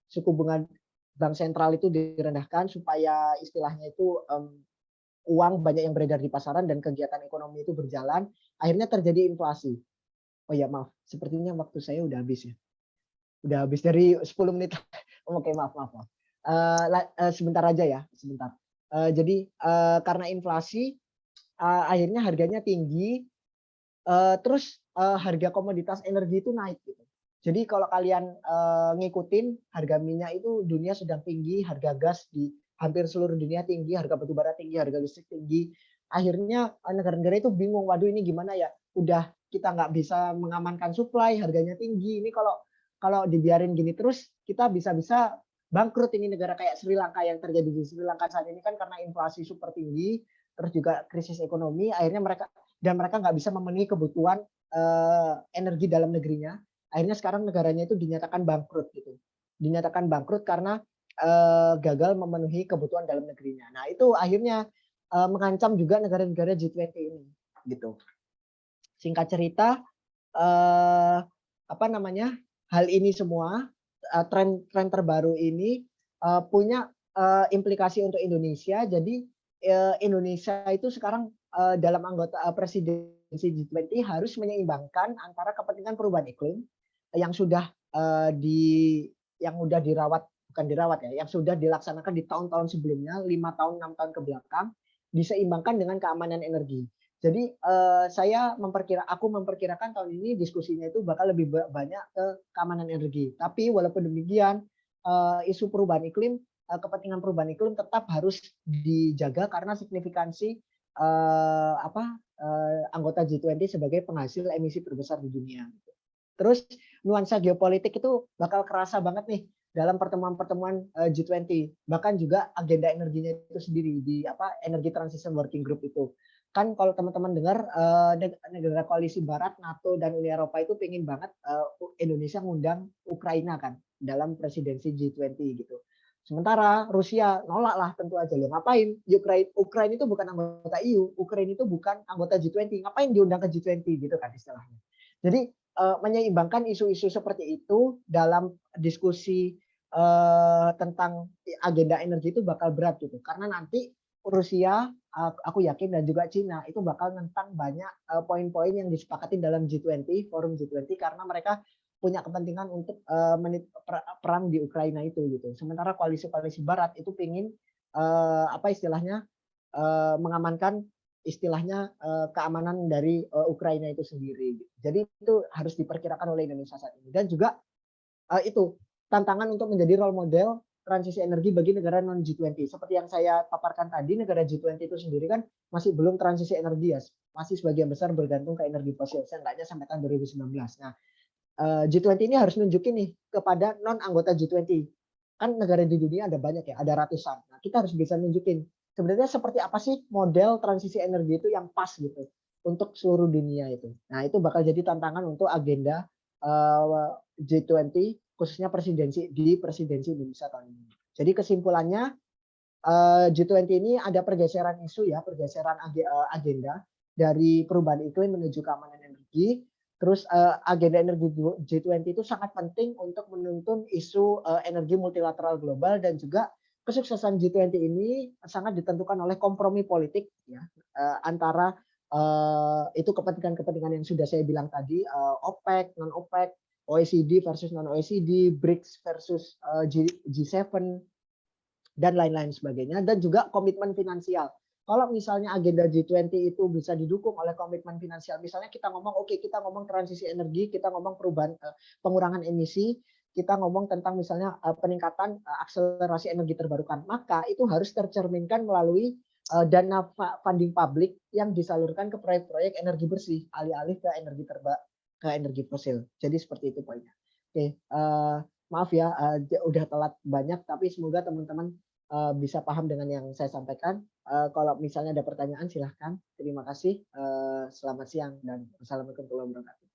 suku bunga bank sentral itu direndahkan supaya istilahnya itu uang banyak yang beredar di pasaran dan kegiatan ekonomi itu berjalan. Akhirnya terjadi inflasi. Oh ya maaf, sepertinya waktu saya udah habis ya. Udah habis dari 10 menit. Oke, maaf. Sebentar aja ya, sebentar. Jadi karena inflasi akhirnya harganya tinggi, terus harga komoditas energi itu naik gitu. Jadi kalau kalian ngikutin harga minyak itu dunia sedang tinggi, harga gas di hampir seluruh dunia tinggi, harga batu bara tinggi, harga listrik tinggi. Akhirnya negara-negara itu bingung, waduh ini gimana ya? Udah kita nggak bisa mengamankan supply, harganya tinggi. Ini kalau dibiarin gini terus kita bisa-bisa bangkrut ini negara kayak Sri Lanka yang terjadi di Sri Lanka saat ini kan karena inflasi super tinggi, terus juga krisis ekonomi, akhirnya mereka nggak bisa memenuhi kebutuhan energi dalam negerinya. Akhirnya sekarang negaranya itu dinyatakan bangkrut gitu. Dinyatakan bangkrut karena gagal memenuhi kebutuhan dalam negerinya. Nah, itu akhirnya mengancam juga negara-negara G20 ini gitu. Singkat cerita apa namanya? Hal ini semua tren terbaru ini punya implikasi untuk Indonesia. Jadi Indonesia itu sekarang dalam anggota presidensi G20 harus menyeimbangkan antara kepentingan perubahan iklim yang sudah dirawat, bukan dirawat ya, yang sudah dilaksanakan di tahun-tahun sebelumnya, 5 tahun 6 tahun ke belakang, diseimbangkan dengan keamanan energi. Jadi aku memperkirakan tahun ini diskusinya itu bakal lebih banyak ke keamanan energi. Tapi walaupun demikian isu perubahan iklim, kepentingan perubahan iklim tetap harus dijaga karena signifikansi anggota G20 sebagai penghasil emisi terbesar di dunia. Terus nuansa geopolitik itu bakal kerasa banget nih dalam pertemuan-pertemuan G20. Bahkan juga agenda energinya itu sendiri di Energy Transition Working Group itu. Kan kalau teman-teman dengar negara koalisi Barat, NATO dan Uni Eropa itu pengen banget Indonesia ngundang Ukraina kan dalam presidensi G20 gitu. Sementara Rusia nolak lah tentu aja, loh ngapain? Ukraina itu bukan anggota EU, Ukraina itu bukan anggota G20, ngapain diundang ke G20 gitu kan istilahnya. Jadi menyeimbangkan isu-isu seperti itu dalam diskusi tentang agenda energi itu bakal berat gitu, karena nanti Rusia, aku yakin dan juga Cina itu bakal nentang banyak poin-poin yang disepakati dalam G20, forum G20 karena mereka punya kepentingan untuk perang di Ukraina itu gitu. Sementara koalisi-koalisi Barat itu pingin mengamankan istilahnya keamanan dari Ukraina itu sendiri. Jadi itu harus diperkirakan oleh Indonesia saat ini. Dan juga itu tantangan untuk menjadi role model transisi energi bagi negara non G20. Seperti yang saya paparkan tadi, negara G20 itu sendiri kan masih belum transisi energi ya, masih sebagian besar bergantung ke energi fosil, seenggaknya sampai tahun 2019. Nah, G20 ini harus nunjukin nih kepada non anggota G20. Kan negara di dunia ada banyak ya, ada ratusan. Nah, kita harus bisa nunjukin sebenarnya seperti apa sih model transisi energi itu yang pas gitu untuk seluruh dunia itu. Nah, itu bakal jadi tantangan untuk agenda G20 khususnya presidensi Indonesia tahun ini. Jadi kesimpulannya G20 ini ada pergeseran isu ya, pergeseran agenda dari perubahan iklim menuju keamanan energi. Terus agenda energi G20 itu sangat penting untuk menuntun isu energi multilateral global, dan juga kesuksesan G20 ini sangat ditentukan oleh kompromi politik ya antara itu kepentingan-kepentingan yang sudah saya bilang tadi, OPEC, non OPEC, OECD versus non OECD, BRICS versus G7 dan lain-lain sebagainya, dan juga komitmen finansial. Kalau misalnya agenda G20 itu bisa didukung oleh komitmen finansial, misalnya kita ngomong kita ngomong transisi energi, kita ngomong perubahan pengurangan emisi, kita ngomong tentang misalnya peningkatan akselerasi energi terbarukan, maka itu harus tercerminkan melalui dana funding publik yang disalurkan ke proyek-proyek energi bersih, alih-alih ke energi fosil. Jadi seperti itu poinnya. Oke, maaf ya udah telat banyak, tapi semoga teman-teman bisa paham dengan yang saya sampaikan. Kalau misalnya ada pertanyaan silahkan. Terima kasih. Selamat siang dan wassalamualaikum warahmatullahi wabarakatuh.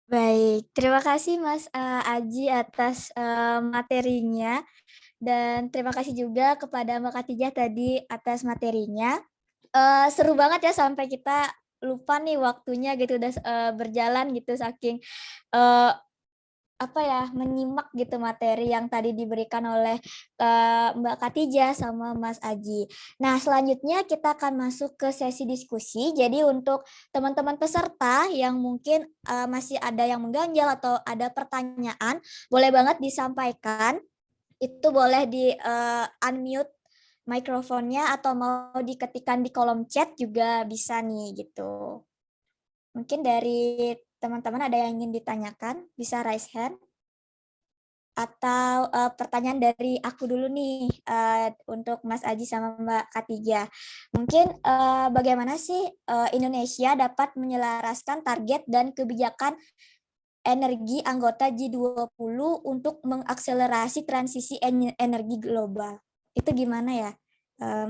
Baik, terima kasih Mas Aji atas materinya, dan terima kasih juga kepada Mbak Khadijah tadi atas materinya. Seru banget ya, sampai kita lupa nih waktunya gitu, udah berjalan gitu saking menyimak gitu materi yang tadi diberikan oleh Mbak Khadijah sama Mas Aji. Nah, selanjutnya kita akan masuk ke sesi diskusi. Jadi untuk teman-teman peserta yang mungkin masih ada yang mengganjal atau ada pertanyaan, boleh banget disampaikan. Itu boleh di unmute mikrofonnya atau mau diketikkan di kolom chat juga bisa nih gitu. Mungkin dari teman-teman ada yang ingin ditanyakan, bisa raise hand. Atau pertanyaan dari aku dulu nih untuk Mas Aji sama Mbak Khatijah. Mungkin bagaimana sih Indonesia dapat menyelaraskan target dan kebijakan energi anggota G20 untuk mengakselerasi transisi energi global? Itu gimana ya?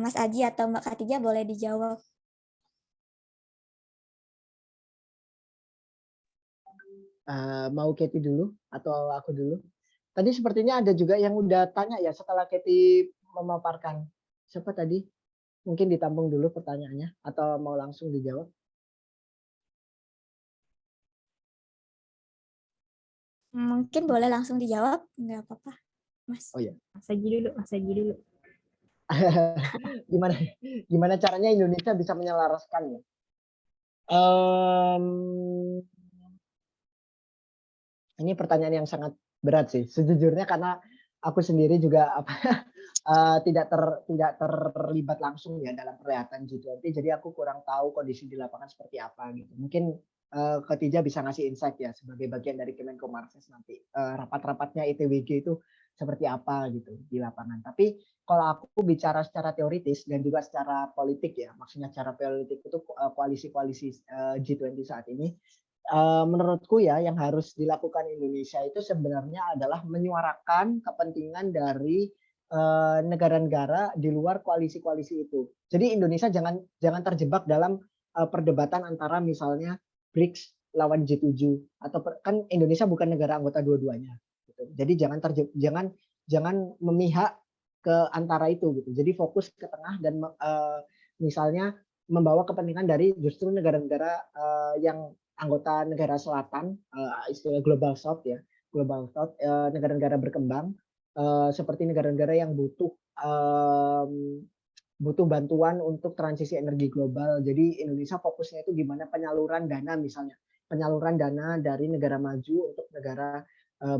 Mas Aji atau Mbak Khatijah boleh dijawab. Mau Katie dulu atau aku dulu? Tadi sepertinya ada juga yang udah tanya ya setelah Katie memaparkan. Siapa tadi? Mungkin ditampung dulu pertanyaannya atau mau langsung dijawab? Mungkin boleh langsung dijawab, nggak apa-apa, Mas. Oh ya. Mas Aji dulu, Mas Aji dulu. gimana gimana caranya Indonesia bisa menyelaraskan ya? Ini pertanyaan yang sangat berat sih sejujurnya karena aku sendiri juga tidak terlibat langsung ya dalam perhelatan G20, jadi aku kurang tahu kondisi di lapangan seperti apa gitu. Mungkin Khatijah bisa ngasih insight ya sebagai bagian dari Kemenko Marves nanti rapat-rapatnya ITWG itu seperti apa gitu di lapangan. Tapi kalau aku bicara secara teoritis dan juga secara politik ya, maksudnya secara politik itu koalisi-koalisi G20 saat ini, menurutku ya yang harus dilakukan Indonesia itu sebenarnya adalah menyuarakan kepentingan dari negara-negara di luar koalisi-koalisi itu. Jadi Indonesia jangan terjebak dalam perdebatan antara misalnya BRICS lawan G7 atau kan Indonesia bukan negara anggota dua-duanya. Gitu. Jadi jangan memihak ke antara itu gitu. Jadi fokus ke tengah dan misalnya membawa kepentingan dari justru negara-negara yang anggota negara selatan, istilah global south ya, global south, negara-negara berkembang seperti negara-negara yang butuh bantuan untuk transisi energi global. Jadi Indonesia fokusnya itu gimana penyaluran dana misalnya, penyaluran dana dari negara maju untuk negara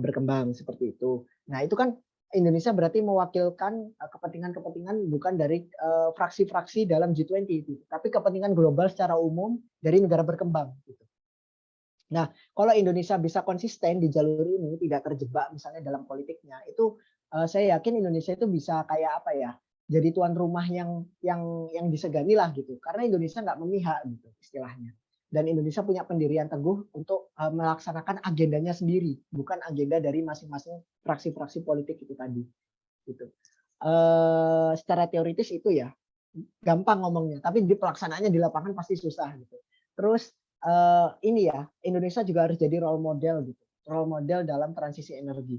berkembang seperti itu. Nah itu kan Indonesia berarti mewakilkan kepentingan-kepentingan bukan dari fraksi-fraksi dalam G20 itu, tapi kepentingan global secara umum dari negara berkembang. Gitu. Nah, kalau Indonesia bisa konsisten di jalur ini, tidak terjebak misalnya dalam politiknya, itu saya yakin Indonesia itu bisa kayak apa ya? Jadi tuan rumah yang disegani lah gitu. Karena Indonesia nggak memihak gitu istilahnya. Dan Indonesia punya pendirian teguh untuk melaksanakan agendanya sendiri, bukan agenda dari masing-masing fraksi-fraksi politik itu tadi. Gitu. Secara teoritis itu ya gampang ngomongnya, tapi di pelaksanaannya di lapangan pasti susah gitu. Terus ini ya Indonesia juga harus jadi role model gitu, role model dalam transisi energi.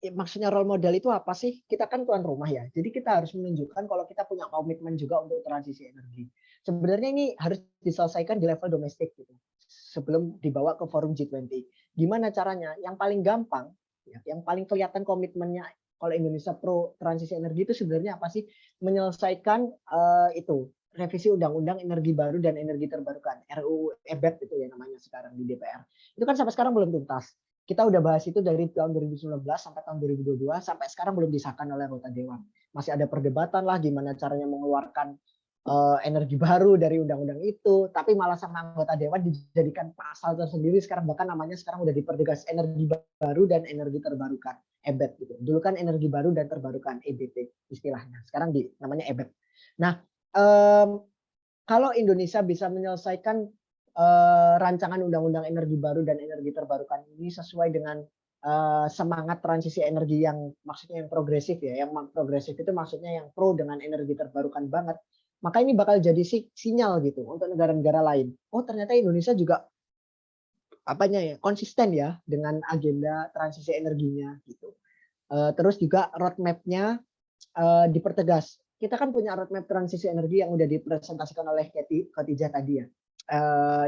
Maksudnya role model itu apa sih? Kita kan tuan rumah ya, jadi kita harus menunjukkan kalau kita punya komitmen juga untuk transisi energi. Sebenarnya ini harus diselesaikan di level domestik gitu, sebelum dibawa ke forum G20. Gimana caranya? Yang paling gampang, ya, yang paling kelihatan komitmennya kalau Indonesia pro transisi energi itu sebenarnya apa sih? Menyelesaikan itu revisi Undang-Undang Energi Baru dan Energi Terbarukan, RUU EBET itu ya namanya sekarang di DPR. Itu kan sampai sekarang belum tuntas. Kita udah bahas itu dari tahun 2019 sampai tahun 2022, sampai sekarang belum disahkan oleh anggota Dewan. Masih ada perdebatan lah gimana caranya mengeluarkan energi baru dari undang-undang itu, tapi malah sama anggota Dewan dijadikan pasal tersendiri sekarang, bahkan namanya sekarang udah dipertegas energi baru dan energi terbarukan, EBET gitu. Dulu kan energi baru dan terbarukan, EBT istilahnya. Sekarang namanya EBET. Nah, kalau Indonesia bisa menyelesaikan rancangan undang-undang energi baru dan energi terbarukan ini sesuai dengan semangat transisi energi yang maksudnya yang progresif ya, yang progresif itu maksudnya yang pro dengan energi terbarukan banget, maka ini bakal jadi sinyal gitu untuk negara-negara lain. Oh ternyata Indonesia juga konsisten ya dengan agenda transisi energinya gitu. Terus juga roadmap-nya dipertegas. Kita kan punya roadmap transisi energi yang udah dipresentasikan oleh Khatijah tadi ya.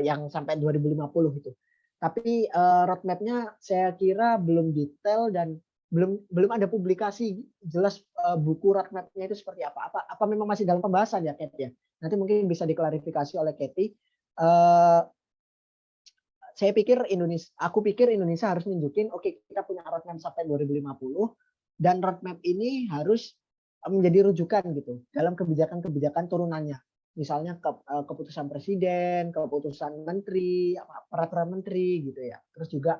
Yang sampai 2050 itu. Tapi roadmap-nya saya kira belum detail dan belum ada publikasi jelas buku roadmap-nya itu seperti apa. Apa memang masih dalam pembahasan ya, Kat ya? Nanti mungkin bisa diklarifikasi oleh Katie. Aku pikir Indonesia harus nunjukin, oke kita punya roadmap sampai 2050, dan roadmap ini harus menjadi rujukan gitu dalam kebijakan-kebijakan turunannya. Misalnya keputusan presiden, keputusan menteri, peraturan menteri gitu ya. Terus juga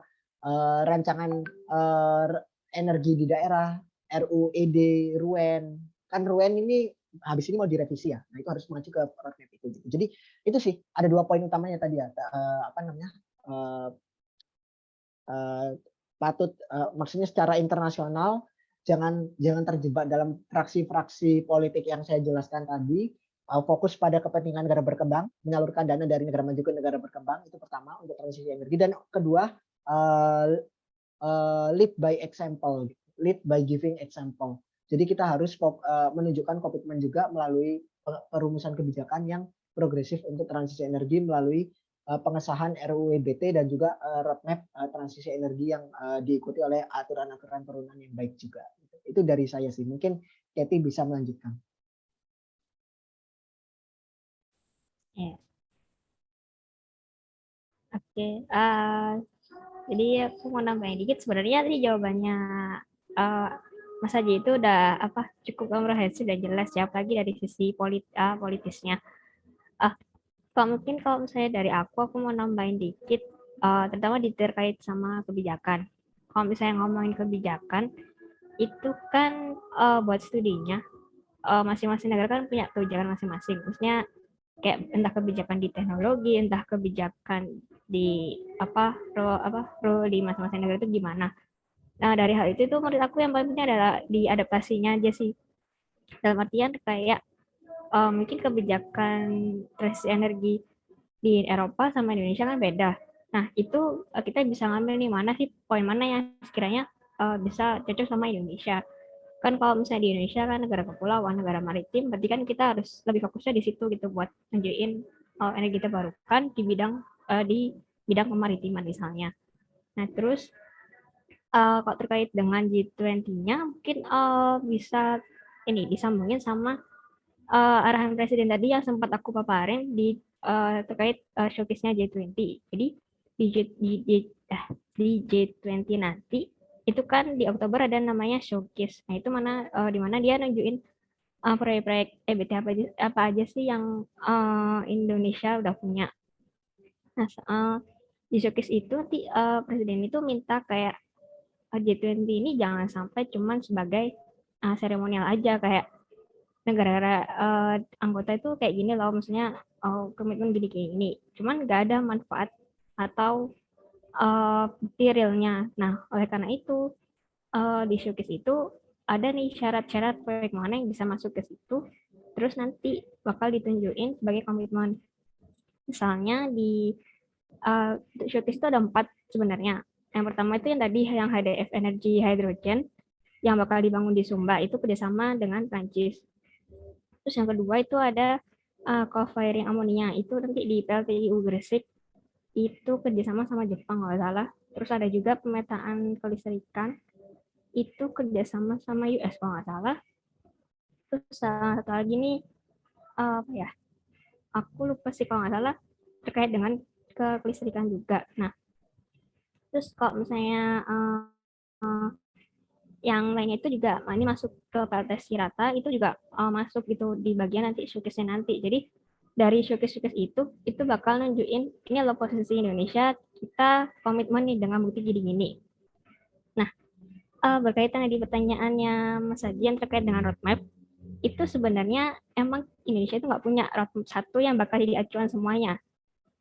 rancangan energi di daerah, RUED, RUEN. Kan RUEN ini habis ini mau direvisi ya. Nah, itu harus mengacu ke roadmap itu gitu. Jadi itu sih ada 2 poin utamanya tadi ya. Apa namanya? Patut maksudnya secara internasional jangan terjebak dalam fraksi-fraksi politik yang saya jelaskan tadi, fokus pada kepentingan negara berkembang, menyalurkan dana dari negara maju ke negara berkembang, itu pertama untuk transisi energi. Dan kedua, lead by example, lead by giving example. Jadi kita harus menunjukkan komitmen juga melalui perumusan kebijakan yang progresif untuk transisi energi melalui pengesahan RUU EBT dan juga roadmap transisi energi yang diikuti oleh aturan-aturan turunan yang baik juga. Itu dari saya sih. Mungkin Katie bisa melanjutkan. Ya. Oke. Jadi aku mau nambahin dikit. Sebenarnya tadi jawabannya Mas Haji itu udah cukup komprehensif, sudah jelas ya, apalagi dari sisi politisnya. Kalau misalnya dari aku mau nambahin dikit, terutama terkait sama kebijakan. Kalau misalnya ngomongin kebijakan, itu kan buat studinya, masing-masing negara kan punya kebijakan masing-masing. Maksudnya kayak entah kebijakan di teknologi, entah kebijakan di pro di masing-masing negara itu gimana. Nah, dari hal itu tuh menurut aku yang paling penting adalah di adaptasinya aja sih. Dalam artian kayak mungkin kebijakan transisi energi di Eropa sama Indonesia kan beda. Nah, itu kita bisa ngambil nih mana sih poin mana yang sekiranya bisa cocok sama Indonesia. Kan kalau misalnya di Indonesia kan negara kepulauan, negara maritim, berarti kan kita harus lebih fokusnya di situ gitu buat nunjukin energi terbarukan di bidang kemaritiman misalnya. Nah, terus kalau terkait dengan G20-nya mungkin bisa disambungin sama arahan presiden tadi yang sempat aku paparin terkait showcase-nya G20. Jadi di G20 nanti itu kan di Oktober ada namanya showcase. Nah, itu di mana dia nunjukin proyek-proyek EBT apa aja sih yang Indonesia udah punya. Nah, di showcase itu nanti presiden itu minta kayak G20 ini jangan sampai cuman sebagai seremonial aja, kayak negara-negara anggota itu kayak gini loh, maksudnya komitmen gini, cuman nggak ada manfaat atau bukti realnya. Nah, oleh karena itu di showcase itu ada nih syarat-syarat proyek mana yang bisa masuk ke situ, terus nanti bakal ditunjukin sebagai komitmen. Misalnya di showcase itu ada 4 sebenarnya. Yang pertama itu yang tadi yang HDF Energy Hydrogen yang bakal dibangun di Sumba, itu kerjasama dengan Prancis. Terus yang kedua itu ada co-firing amonia, itu nanti di PLTU Gresik, itu kerjasama sama Jepang kalau salah. Terus ada juga pemetaan kelistrikan, itu kerjasama sama US kalau nggak salah. Terus satu lagi nih aku lupa sih kalau nggak salah, terkait dengan kelistrikan juga. Nah, terus kalau misalnya yang lainnya itu juga ini masuk ke PLTS Cirata, itu juga masuk gitu di bagian nanti showcase-nya nanti. Jadi dari showcase itu bakal nunjukin ini loh posisi Indonesia, kita komitmen nih dengan bukti gini-gini. Nah, berkaitan di pertanyaannya Mas Haji yang terkait dengan roadmap, itu sebenarnya emang Indonesia itu nggak punya roadmap satu yang bakal jadi acuan semuanya.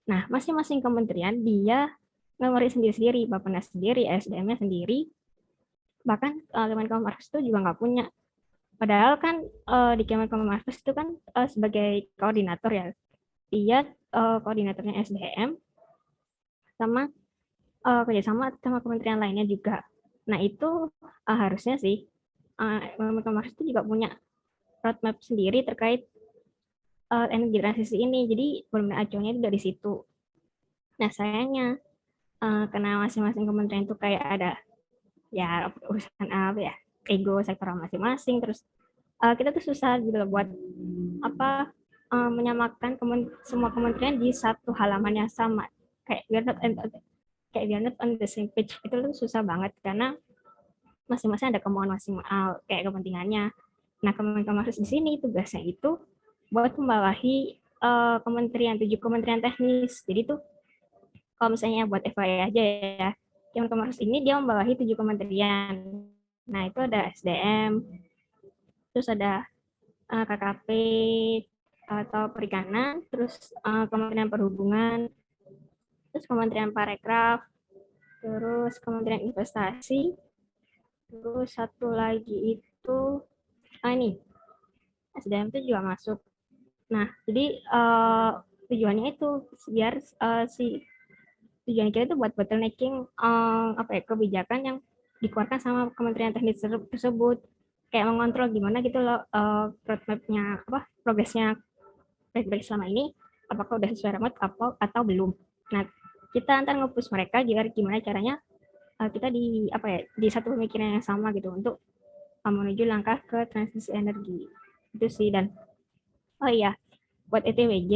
Nah, masing-masing kementerian dia ngeluarin sendiri-sendiri, Bappenas sendiri, SDM-nya sendiri, bahkan Kemenkominfo itu juga nggak punya. Padahal kan di Kemenkominfo itu kan sebagai koordinator ya, dia koordinatornya SDM sama kerjasama sama kementerian lainnya juga. Nah, itu harusnya sih Kemenkominfo itu juga punya roadmap sendiri terkait energi transisi ini. Jadi benar-benar acuannya itu dari situ. Nah, sayangnya karena masing-masing kementerian itu kayak ada ya urusan ego sektoral masing-masing, terus kita tuh susah gitu loh buat menyamakan semua kementerian di satu halaman yang sama, kayak we are not on the same page. Itu tuh susah banget karena masing-masing ada kemauan kayak kepentingannya. Nah, Kemenkominfo di sini tugasnya itu buat membawahi tujuh kementerian teknis. Jadi tuh kalau misalnya buat FYI aja ya, Kemenkominfo ini dia membawahi 7 kementerian. Nah, itu ada SDM, terus ada KKP atau Perikanan, terus Kementerian Perhubungan, terus Kementerian Parekraf, terus Kementerian Investasi, terus satu lagi itu ini SDM itu juga masuk. Nah, jadi tujuannya itu biar tujuan kita itu buat bottlenecking kebijakan yang dikeluarkan sama Kementerian Teknis tersebut, kayak mengontrol gimana gitu loh roadmap-nya progresnya baik selama ini, apakah udah sesuai roadmap atau belum. Nah, kita antar nge-push mereka gimana caranya kita di satu pemikiran yang sama gitu untuk menuju langkah ke transisi energi itu sih. Dan oh iya, buat ETWJ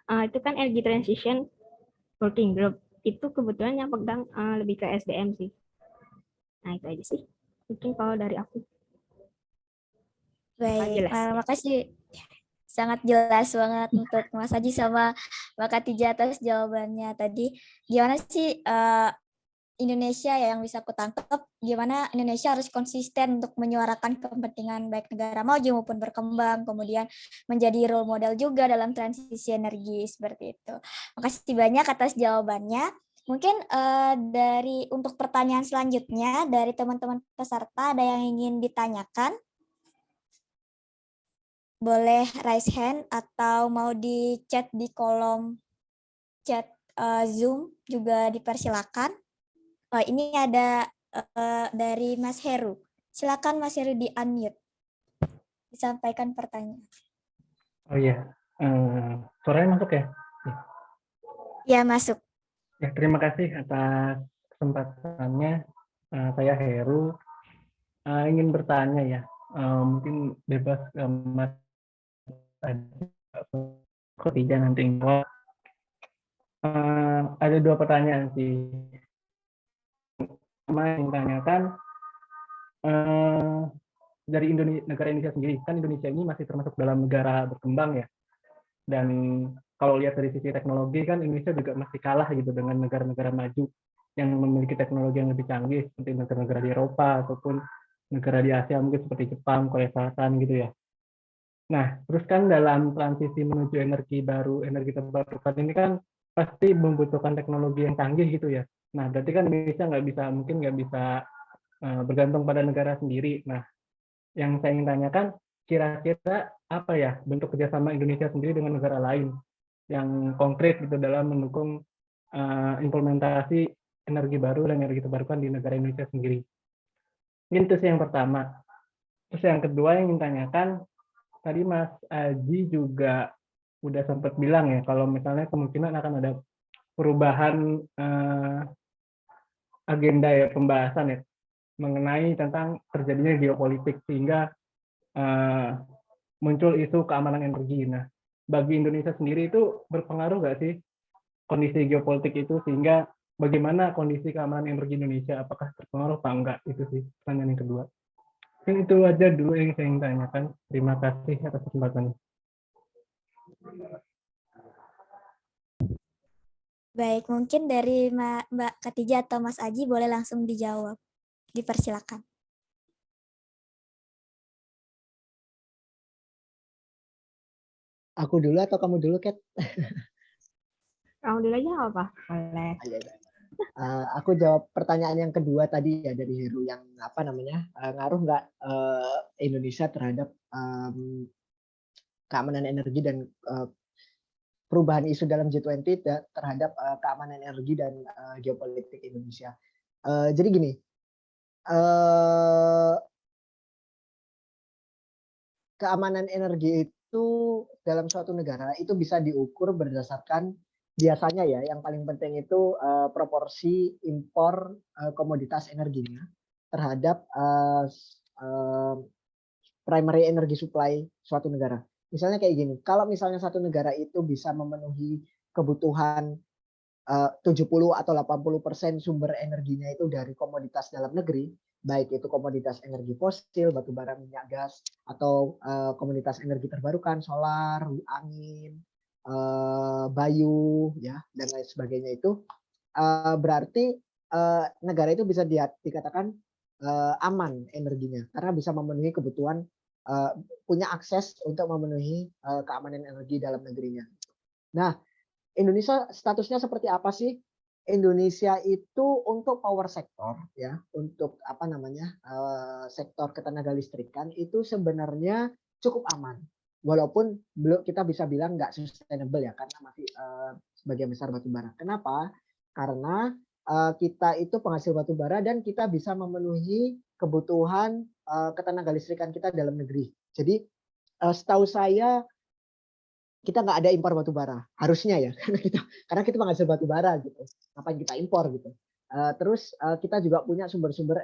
itu kan Energy Transition Working Group, itu kebetulan yang pegang lebih ke SDM sih. Nah, itu aja sih mungkin kalau dari aku. Baik, Jelas ya? makasih. Sangat jelas banget untuk Mas Haji sama Mbak Katija atas jawabannya tadi. Gimana sih Indonesia ya yang bisa aku tangkap, gimana Indonesia harus konsisten untuk menyuarakan kepentingan baik negara maju maupun berkembang, kemudian menjadi role model juga dalam transisi energi seperti itu. Makasih banyak atas jawabannya. Mungkin untuk pertanyaan selanjutnya dari teman-teman peserta ada yang ingin ditanyakan? Boleh raise hand atau mau di chat di kolom chat Zoom juga dipersilakan. Oh, ini ada dari Mas Heru. Silakan Mas Heru di unmute. Disampaikan pertanyaan. Oh iya, suaranya masuk ya? Ya, masuk. Ya, terima kasih atas kesempatannya. Saya Heru. Ingin bertanya ya, mungkin bebas Mas Khotijah nanti. Ada dua pertanyaan sih. Pertama yang ditanyakan dari negara Indonesia sendiri, kan Indonesia ini masih termasuk dalam negara berkembang ya. Dan kalau lihat dari sisi teknologi kan Indonesia juga masih kalah gitu dengan negara-negara maju yang memiliki teknologi yang lebih canggih seperti negara-negara di Eropa ataupun negara di Asia mungkin seperti Jepang, Korea Selatan gitu ya. Nah, terus kan dalam transisi menuju energi baru, energi terbarukan ini kan pasti membutuhkan teknologi yang canggih gitu ya. Nah, berarti kan Indonesia mungkin nggak bisa bergantung pada negara sendiri. Nah, yang saya ingin tanyakan, kira-kira apa ya bentuk kerjasama Indonesia sendiri dengan negara lain yang konkret gitu dalam mendukung implementasi energi baru dan energi terbarukan di negara Indonesia sendiri. Ini itu yang pertama. Terus yang kedua yang ingin tanyakan, tadi Mas Aji juga udah sempat bilang ya kalau misalnya kemungkinan akan ada perubahan agenda ya pembahasan ya mengenai tentang terjadinya geopolitik sehingga muncul isu keamanan energi. Nah, bagi Indonesia sendiri itu berpengaruh nggak sih kondisi geopolitik itu sehingga bagaimana kondisi keamanan energi Indonesia? Apakah terpengaruh apa enggak? Itu sih pertanyaan yang kedua. Mungkin itu aja dulu yang saya ingin tanyakan. Terima kasih atas kesempatannya. Baik, mungkin dari Mbak Katija atau Mas Aji boleh langsung dijawab. Dipersilakan. Aku dulu atau kamu dulu, Kat? Kamu dulu aja apa? Boleh. Aku jawab pertanyaan yang kedua tadi ya dari Heru yang apa namanya ngaruh nggak Indonesia terhadap keamanan energi dan perubahan isu dalam G20 terhadap keamanan energi dan geopolitik Indonesia. Jadi gini, keamanan energi itu dalam suatu negara itu bisa diukur berdasarkan biasanya ya yang paling penting itu proporsi impor komoditas energinya terhadap primary energy supply suatu negara. Misalnya kayak gini, kalau misalnya satu negara itu bisa memenuhi kebutuhan 70 atau 80% sumber energinya itu dari komoditas dalam negeri, baik itu komoditas energi fosil, batu bara, minyak, gas, atau komoditas energi terbarukan, solar, angin, bayu, ya, dan lain sebagainya itu berarti negara itu bisa dikatakan aman energinya karena bisa memenuhi kebutuhan, punya akses untuk memenuhi keamanan energi dalam negerinya. Nah, Indonesia statusnya seperti apa sih? Indonesia itu untuk power sector ya, untuk apa namanya sektor ketenagalistrikan itu sebenarnya cukup aman. Walaupun belum kita bisa bilang nggak sustainable ya karena masih sebagian besar batu bara. Kenapa? Karena kita itu penghasil batu bara dan kita bisa memenuhi kebutuhan ketenagalistrikan kita dalam negeri. Jadi setahu saya kita nggak ada impor batu bara harusnya ya karena kita penghasil batu bara gitu, ngapain kita impor gitu. Terus kita juga punya sumber-sumber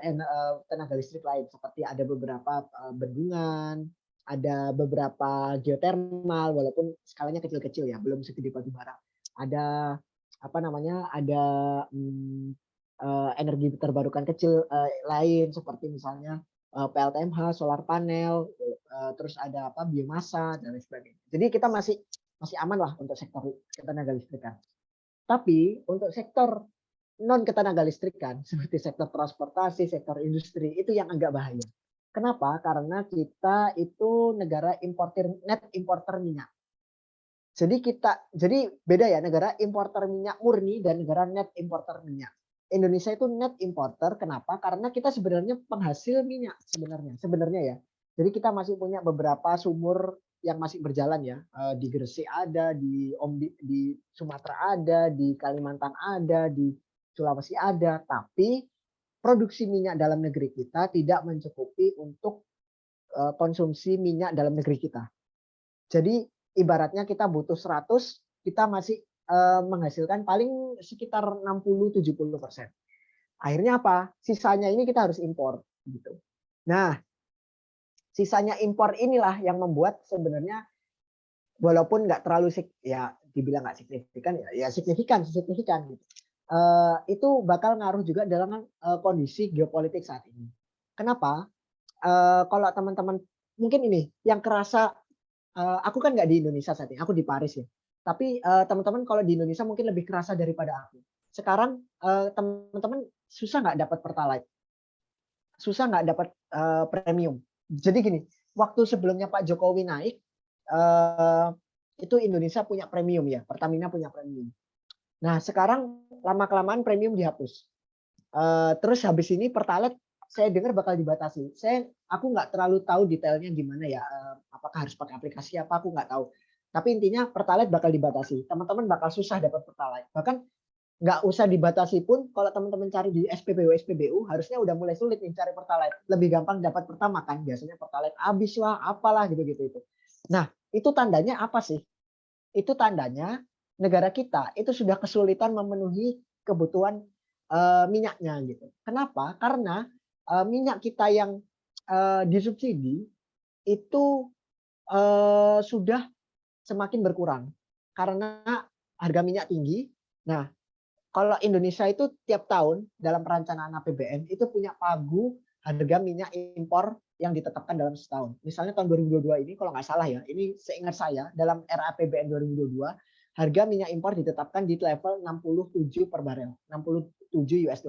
tenaga listrik lain seperti ada beberapa bendungan, ada beberapa geotermal walaupun skalanya kecil-kecil ya, belum segede batu bara. Ada apa namanya, ada energi terbarukan kecil lain seperti misalnya PLTMH, solar panel, terus ada apa biomasa dan lain sebagainya. Jadi kita masih aman lah untuk sektor ketenaga listrikan. Tapi untuk sektor non ketenaga listrikan seperti sektor transportasi, sektor industri itu yang agak bahaya. Kenapa? Karena kita itu negara net importer minyak. Jadi beda ya, negara importer minyak murni dan negara net importer minyak. Indonesia itu net importer. Kenapa? Karena kita sebenarnya penghasil minyak sebenarnya ya. Jadi kita masih punya beberapa sumur yang masih berjalan ya. Di Gresik ada, di Sumatera ada, di Kalimantan ada, di Sulawesi ada. Tapi produksi minyak dalam negeri kita tidak mencukupi untuk konsumsi minyak dalam negeri kita. Jadi ibaratnya kita butuh 100, kita masih menghasilkan paling sekitar 60-70%. Akhirnya apa? Sisanya ini kita harus impor gitu. Nah, sisanya impor inilah yang membuat sebenarnya walaupun nggak terlalu ya dibilang nggak signifikan ya signifikan gitu. Itu bakal ngaruh juga dalam kondisi geopolitik saat ini. Kenapa? Kalau teman-teman mungkin ini yang kerasa, aku kan nggak di Indonesia saat ini, aku di Paris ya. Tapi teman-teman kalau di Indonesia mungkin lebih kerasa daripada aku. Sekarang teman-teman susah nggak dapat pertalite, susah nggak dapat premium. Jadi gini, waktu sebelumnya Pak Jokowi naik, itu Indonesia punya premium ya, Pertamina punya premium. Nah sekarang lama-kelamaan premium dihapus. Terus habis ini pertalite saya dengar bakal dibatasi. Aku nggak terlalu tahu detailnya gimana ya, apakah harus pakai aplikasi apa aku nggak tahu. Tapi intinya pertalite bakal dibatasi. Teman-teman bakal susah dapat pertalite. Bahkan nggak usah dibatasi pun, kalau teman-teman cari di SPBU harusnya udah mulai sulit nih cari pertalite. Lebih gampang dapat pertama kan, biasanya pertalite habis lah, apalah gitu-gitu itu. Nah itu tandanya apa sih? Itu tandanya negara kita itu sudah kesulitan memenuhi kebutuhan minyaknya gitu. Kenapa? Karena minyak kita yang disubsidi itu sudah semakin berkurang karena harga minyak tinggi. Nah, kalau Indonesia itu tiap tahun dalam perencanaan APBN itu punya pagu harga minyak impor yang ditetapkan dalam setahun. Misalnya tahun 2022 ini kalau nggak salah ya, ini seingat saya dalam RAPBN 2022 harga minyak impor ditetapkan di level 67 per barel, 67 US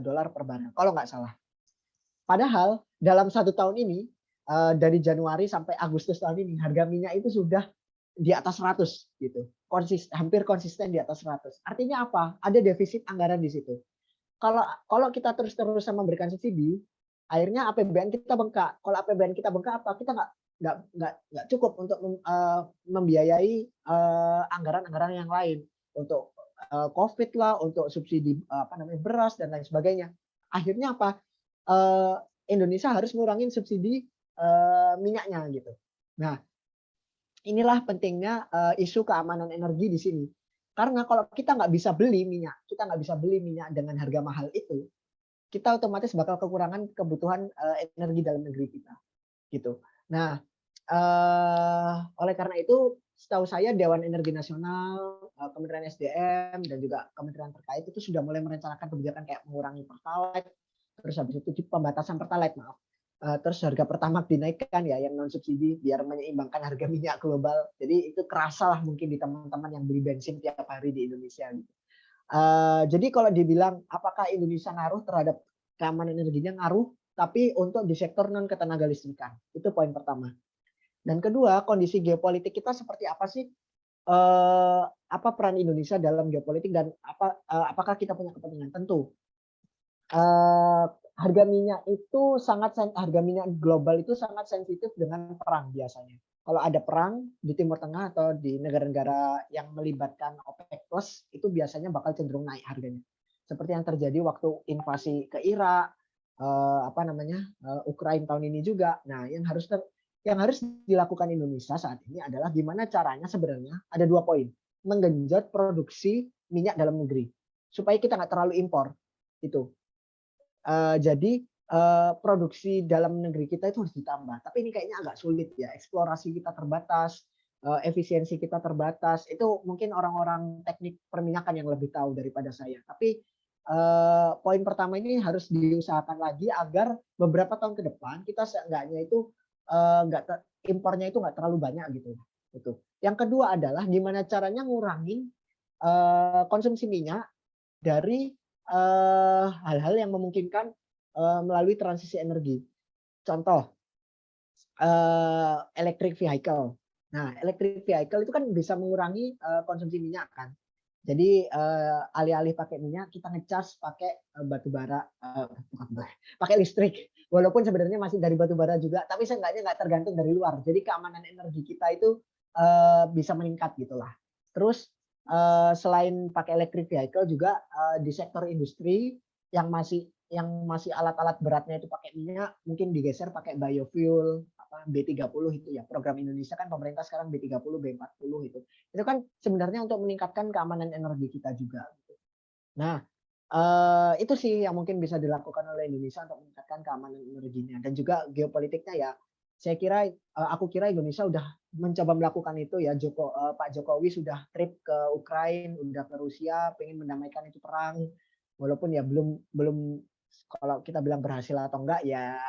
dolar per barel kalau nggak salah. Padahal dalam 1 tahun ini dari Januari sampai Agustus tahun ini harga minyak itu sudah di atas 100 gitu. Hampir konsisten di atas 100. Artinya apa? Ada defisit anggaran di situ. Kalau kita terus-terusan memberikan subsidi, akhirnya APBN kita bengkak. Kalau APBN kita bengkak apa? Kita nggak cukup untuk membiayai anggaran-anggaran yang lain untuk COVID lah, untuk subsidi beras dan lain sebagainya. Akhirnya apa? Indonesia harus ngurangin subsidi minyaknya gitu. Nah, inilah pentingnya isu keamanan energi di sini. Karena kalau kita nggak bisa beli minyak dengan harga mahal itu, kita otomatis bakal kekurangan kebutuhan energi dalam negeri kita, gitu. Nah, oleh karena itu, setahu saya Dewan Energi Nasional, Kementerian SDM dan juga kementerian terkait itu sudah mulai merencanakan kebijakan kayak mengurangi pertalite, terus habis itu di pembatasan Pertalite, maaf. Terus harga Pertamax dinaikkan ya, yang non subsidi biar menyeimbangkan harga minyak global. Jadi itu kerasa lah mungkin di teman-teman yang beli bensin tiap hari di Indonesia. Gitu. Jadi kalau dibilang apakah Indonesia ngaruh terhadap keamanan energinya, ngaruh, tapi untuk di sektor non ketenaga listrikan. Itu poin pertama. Dan kedua, kondisi geopolitik kita seperti apa sih? Apa peran Indonesia dalam geopolitik dan apakah kita punya kepentingan? Tentu. Harga minyak global itu sangat sensitif dengan perang biasanya. Kalau ada perang di Timur Tengah atau di negara-negara yang melibatkan OPEC Plus, itu biasanya bakal cenderung naik harganya. Seperti yang terjadi waktu invasi ke Irak, Ukraina tahun ini juga. Nah, yang harus dilakukan Indonesia saat ini adalah gimana caranya, sebenarnya ada 2 poin. Menggenjot produksi minyak dalam negeri supaya kita nggak terlalu impor. Itu. Jadi produksi dalam negeri kita itu harus ditambah. Tapi ini kayaknya agak sulit ya. Eksplorasi kita terbatas, efisiensi kita terbatas. Itu mungkin orang-orang teknik perminyakan yang lebih tahu daripada saya. Tapi poin pertama ini harus diusahakan lagi agar beberapa tahun ke depan kita seenggaknya itu impornya itu nggak terlalu banyak gitu. Itu. Yang kedua adalah gimana caranya ngurangin konsumsi minyak dari hal-hal yang memungkinkan melalui transisi energi. Contoh, electric vehicle. Nah, electric vehicle itu kan bisa mengurangi konsumsi minyak kan. Jadi alih-alih pakai minyak, kita ngecas pakai batu bara, pakai listrik. Walaupun sebenarnya masih dari batu bara juga, tapi seenggaknya nggak tergantung dari luar. Jadi keamanan energi kita itu bisa meningkat gitulah. Terus selain pakai electric vehicle juga di sektor industri yang masih alat-alat beratnya itu pakai minyak, mungkin digeser pakai biofuel, B30 itu ya, program Indonesia kan pemerintah sekarang B30, B40 itu kan sebenarnya untuk meningkatkan keamanan energi kita juga. Nah, itu sih yang mungkin bisa dilakukan oleh Indonesia untuk meningkatkan keamanan energinya. Dan juga geopolitiknya ya, aku kira Indonesia udah mencoba melakukan itu ya. Pak Jokowi sudah trip ke Ukraina, udah ke Rusia, pengen mendamaikan itu perang. Walaupun ya belum kalau kita bilang berhasil atau enggak ya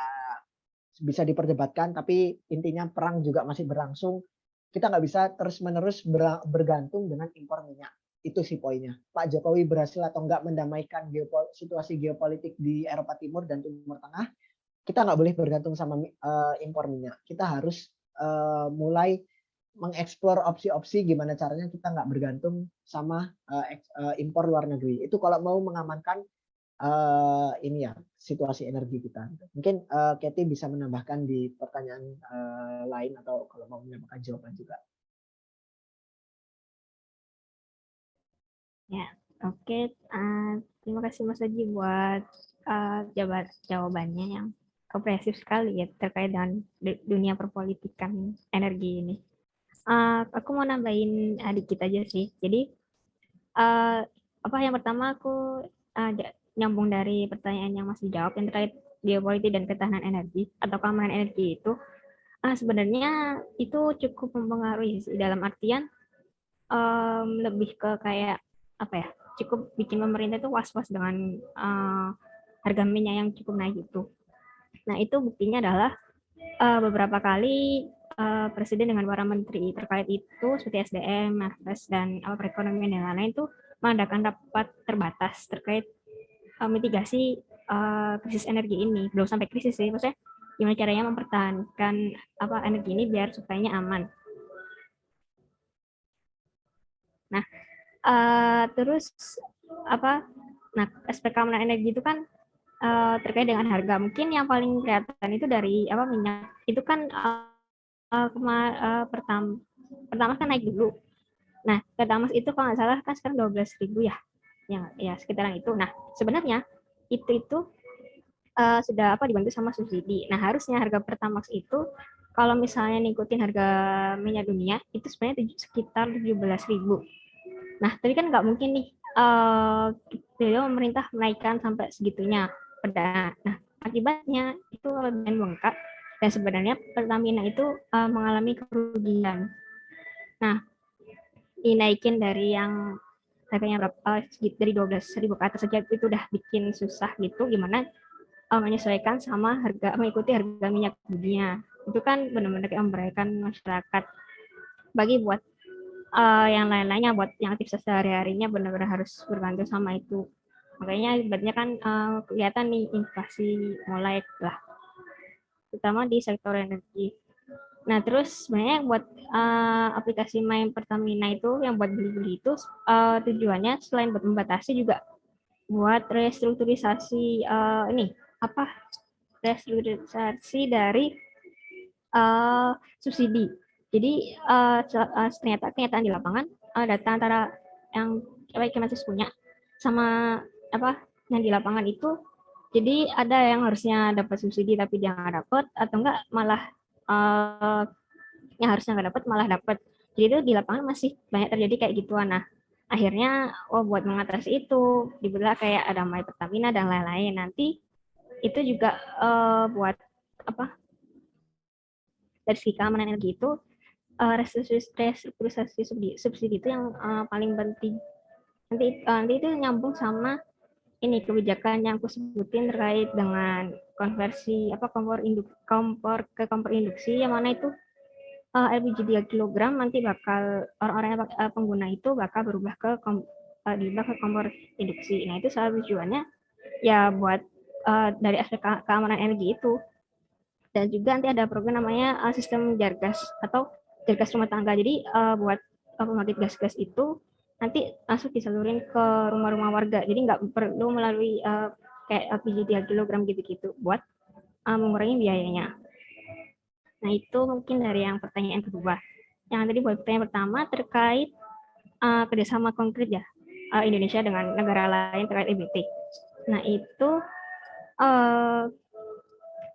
bisa diperdebatkan, tapi intinya perang juga masih berlangsung. Kita nggak bisa terus-menerus bergantung dengan impor minyak. Itu sih poinnya. Pak Jokowi berhasil atau enggak mendamaikan situasi geopolitik di Eropa Timur dan Timur Tengah, kita nggak boleh bergantung sama impor minyak. Kita harus mulai mengeksplor opsi-opsi gimana caranya kita nggak bergantung sama impor luar negeri. Itu kalau mau mengamankan ini ya situasi energi kita. Mungkin Katie bisa menambahkan di pertanyaan lain atau kalau mau menambahkan jawaban juga. Ya, oke. Terima kasih Mas Haji buat jawabannya yang komprehensif sekali ya terkait dengan dunia perpolitikan energi ini. Aku mau nambahin dikit aja sih. Jadi yang pertama aku nyambung dari pertanyaan yang masih jawab yang terkait geopolitik dan ketahanan energi atau keamanan energi itu sebenarnya itu cukup mempengaruhi sih, dalam artian lebih ke kayak cukup bikin pemerintah itu was-was dengan harga minyak yang cukup naik itu. Nah itu buktinya adalah beberapa kali Presiden dengan para menteri terkait itu seperti SDM, Marves, dan perekonomian yang lain itu mengadakan rapat terbatas terkait mitigasi krisis energi ini. Belum sampai krisis sih, maksudnya gimana caranya mempertahankan energi ini biar supaya aman. Nah, terus aspek keamanan energi itu kan terkait dengan harga. Mungkin yang paling kelihatan itu dari minyak. Itu kan pertama kan naik dulu. Nah, Pertamax itu kalau nggak salah kan sekarang 12.000 ya. Ya sekitaran itu. Nah, sebenarnya itu sudah dibantu sama subsidi. Nah, harusnya harga Pertamax itu kalau misalnya ngikutin harga minyak dunia itu sebenarnya sekitar 17.000. Nah, tapi kan nggak mungkin nih pemerintah menaikkan sampai segitunya. Nah, akibatnya itu lebih bengkak dan sebenarnya Pertamina itu mengalami kerugian. Nah, dinaikin dari yang harganya berapa dari 12.000 ke atas saja itu udah bikin susah gitu. Gimana menyesuaikan sama mengikuti harga minyak dunia. Itu kan benar-benar kayak memberdayakan masyarakat. Bagi buat yang lain-lainnya, buat yang aktivitas sehari-harinya benar-benar harus bergantung sama itu. Makanya ibaratnya kan kelihatan nih inflasi mulai lah, terutama di sektor energi. Nah, terus sebenarnya buat aplikasi My Pertamina itu yang buat beli-beli itu tujuannya selain buat membatasi juga buat restrukturisasi restrukturisasi dari subsidi. Jadi ternyata kenyataan di lapangan data antara yang Kemensos punya sama yang di lapangan itu, jadi ada yang harusnya dapat subsidi tapi dia nggak dapat, atau enggak malah yang harusnya nggak dapat malah dapat. Jadi itu di lapangan masih banyak terjadi kayak gituan. Nah, akhirnya buat mengatasi itu dibelah kayak ada My Pertamina dan lain-lain. Nanti itu juga buat dari segi keamanan energi itu restrukturisasi subsidi itu yang paling penting. Nanti itu nyambung sama ini kebijakan yang aku sebutin terkait dengan konversi kompor induksi, yang mana itu LPG 3 kg nanti bakal orang-orang pengguna itu bakal berubah ke kompor induksi. Nah, itu salah tujuannya ya buat dari aspek keamanan energi itu. Dan juga nanti ada program namanya sistem jargas atau jargas rumah tangga. Jadi buat pembangkit gas-gas itu nanti langsung disalurin ke rumah-rumah warga. Jadi nggak perlu melalui kayak LPG 3 kg gitu-gitu buat mengurangi biayanya. Nah, itu mungkin dari yang pertanyaan kedua. Yang tadi buat pertanyaan pertama terkait kerjasama konkret ya Indonesia dengan negara lain terkait EBT. Nah, itu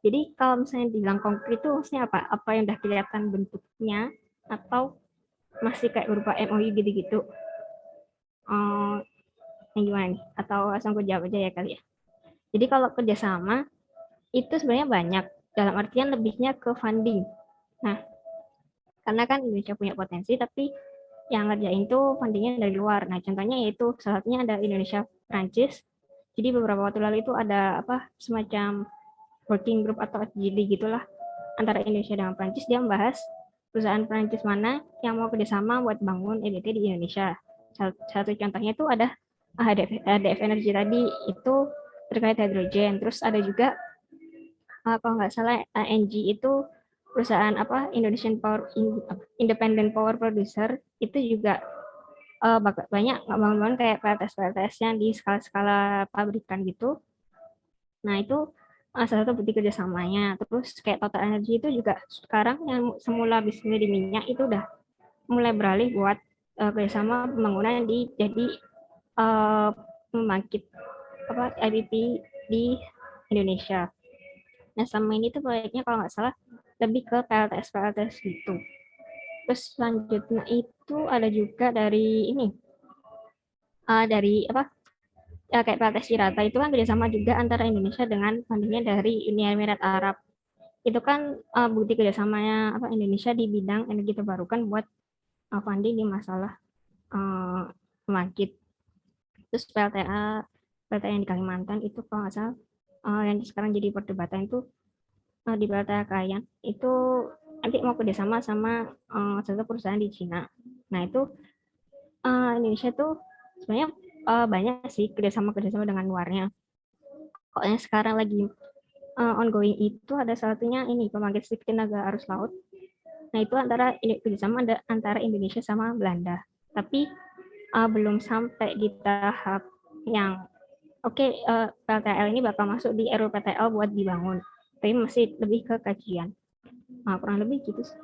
jadi kalau misalnya dibilang konkret itu maksudnya apa? Apa yang udah kelihatan bentuknya atau masih kayak berupa MOU gitu-gitu? Yang gimana nih? Atau langsung aku jawab aja ya kali ya. Jadi kalau kerjasama itu sebenarnya banyak. Dalam artian lebihnya ke funding. Nah, karena kan Indonesia punya potensi, tapi yang ngerjain tuh fundingnya dari luar. Nah, contohnya yaitu salah satunya ada Indonesia Prancis. Jadi beberapa waktu lalu itu ada semacam working group atau FGD gitulah antara Indonesia dengan Prancis. Dia membahas perusahaan Prancis mana yang mau kerjasama buat bangun EBT di Indonesia. Satu contohnya itu ada HDF Energy tadi, itu terkait hidrogen. Terus ada juga kalau nggak salah NG itu perusahaan Indonesian Power Independent Power Producer, itu juga banyak bangun kayak PLTS yang di skala-skala pabrikan gitu. Nah, itu salah satu bukti kerjasamanya. Terus kayak Total Energy itu juga sekarang yang semula bisnisnya di minyak itu udah mulai beralih buat kerjasama pembangunan jadi membangkit IPP di Indonesia. Nah, sama ini tuh proyeknya kalau nggak salah lebih ke PLTS gitu. Terus selanjutnya itu ada juga dari ini dari kayak PLTS Cirata itu kan kerjasama juga antara Indonesia dengan fundingnya dari Uni Emirat Arab. Itu kan bukti kerjasamanya Indonesia di bidang energi terbarukan buat funding di masalah pembangkit. Terus PLTA yang di Kalimantan itu kalau nggak salah yang sekarang jadi perdebatan itu di PLTA Kayan itu nanti mau kerjasama sama satu perusahaan di Cina. Nah, itu Indonesia tuh sebenarnya banyak sih kerjasama dengan luarnya. Kok yang sekarang lagi ongoing itu ada salah satunya ini pembangkit listrik tenaga arus laut. Nah, itu kerjasama antara Indonesia sama Belanda. Tapi belum sampai di tahap yang PLTL ini bakal masuk di RUPTL buat dibangun. Tapi masih lebih ke kajian. Nah, kurang lebih gitu sih.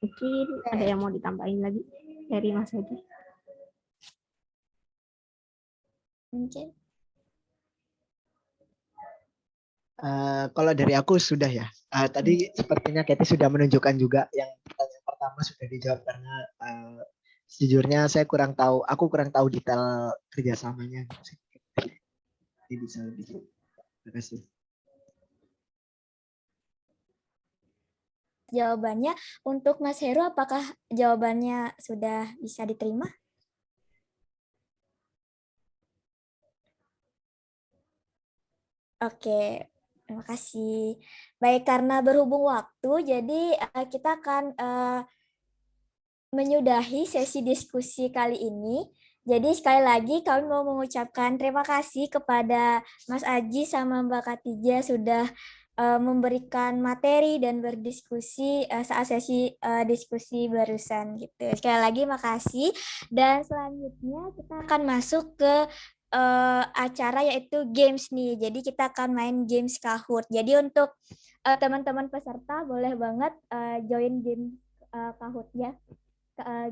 Mungkin ada yang mau ditambahin lagi dari Mas Hadi? Mungkin. Kalau dari aku sudah ya. Tadi sepertinya Katy sudah menunjukkan juga yang pertanyaan pertama sudah dijawab karena sejujurnya aku kurang tahu detail kerjasamanya. Ini bisa lebih. Terima kasih. Jawabannya untuk Mas Heru, apakah jawabannya sudah bisa diterima? Oke, terima kasih. Baik, karena berhubung waktu, jadi kita akan menyudahi sesi diskusi kali ini. Jadi sekali lagi kami mau mengucapkan terima kasih kepada Mas Aji sama Mbak Katija sudah memberikan materi dan berdiskusi saat sesi diskusi barusan gitu. Sekali lagi makasih, dan selanjutnya kita akan masuk ke acara yaitu games nih. Jadi kita akan main games Kahoot. Jadi untuk teman-teman peserta boleh banget join game Kahoot ya.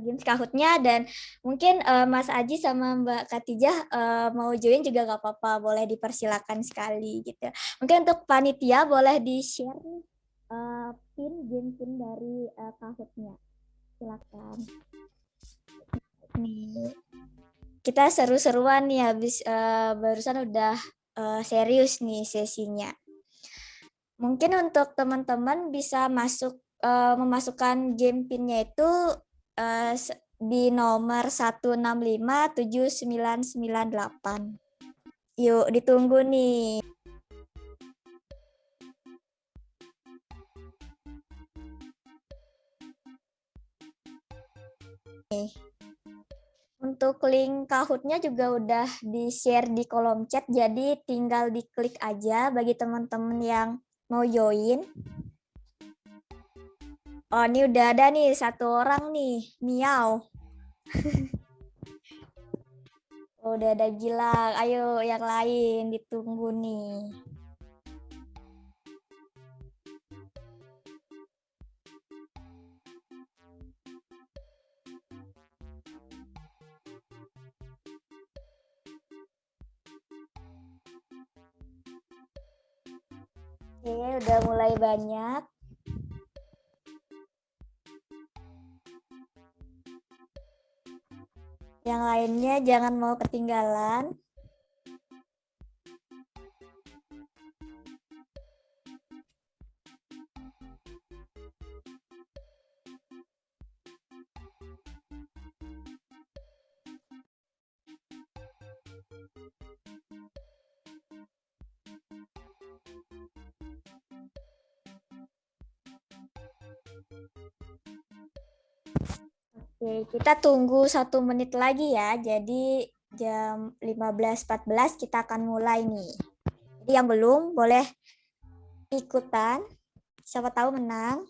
Games Kahoot-nya, dan mungkin Mas Aji sama Mbak Katijah mau join juga gak apa-apa, boleh dipersilakan sekali gitu. Mungkin untuk panitia boleh di-share game-pin dari Kahoot-nya. Silakan. Nih. Kita seru-seruan nih habis barusan udah serius nih sesinya. Mungkin untuk teman-teman bisa memasukkan game pinnya itu di nomor 1657998. Yuk, ditunggu nih. Untuk link Kahoot-nya juga udah di-share di kolom chat, jadi tinggal diklik aja bagi teman-teman yang mau join. Oh, ini udah ada nih satu orang nih, Miau. Oh, udah ada Gilang. Ayo yang lain ditunggu nih. Oke, udah mulai banyak. Yang lainnya jangan mau ketinggalan. Oke, kita tunggu 1 menit lagi ya. Jadi jam 15.14 kita akan mulai nih. Jadi yang belum boleh ikutan. Siapa tahu menang.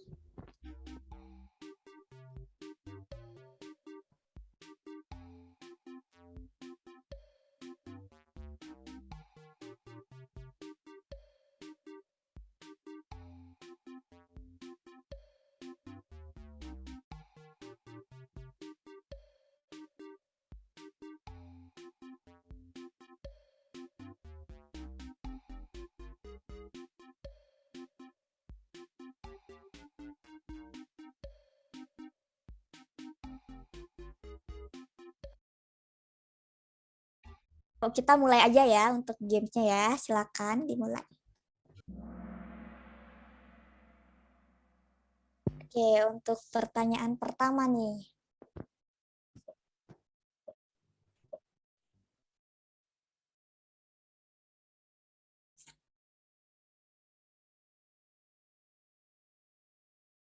Oh, kita mulai aja ya untuk gamesnya ya. Silakan dimulai. Oke, untuk pertanyaan pertama nih.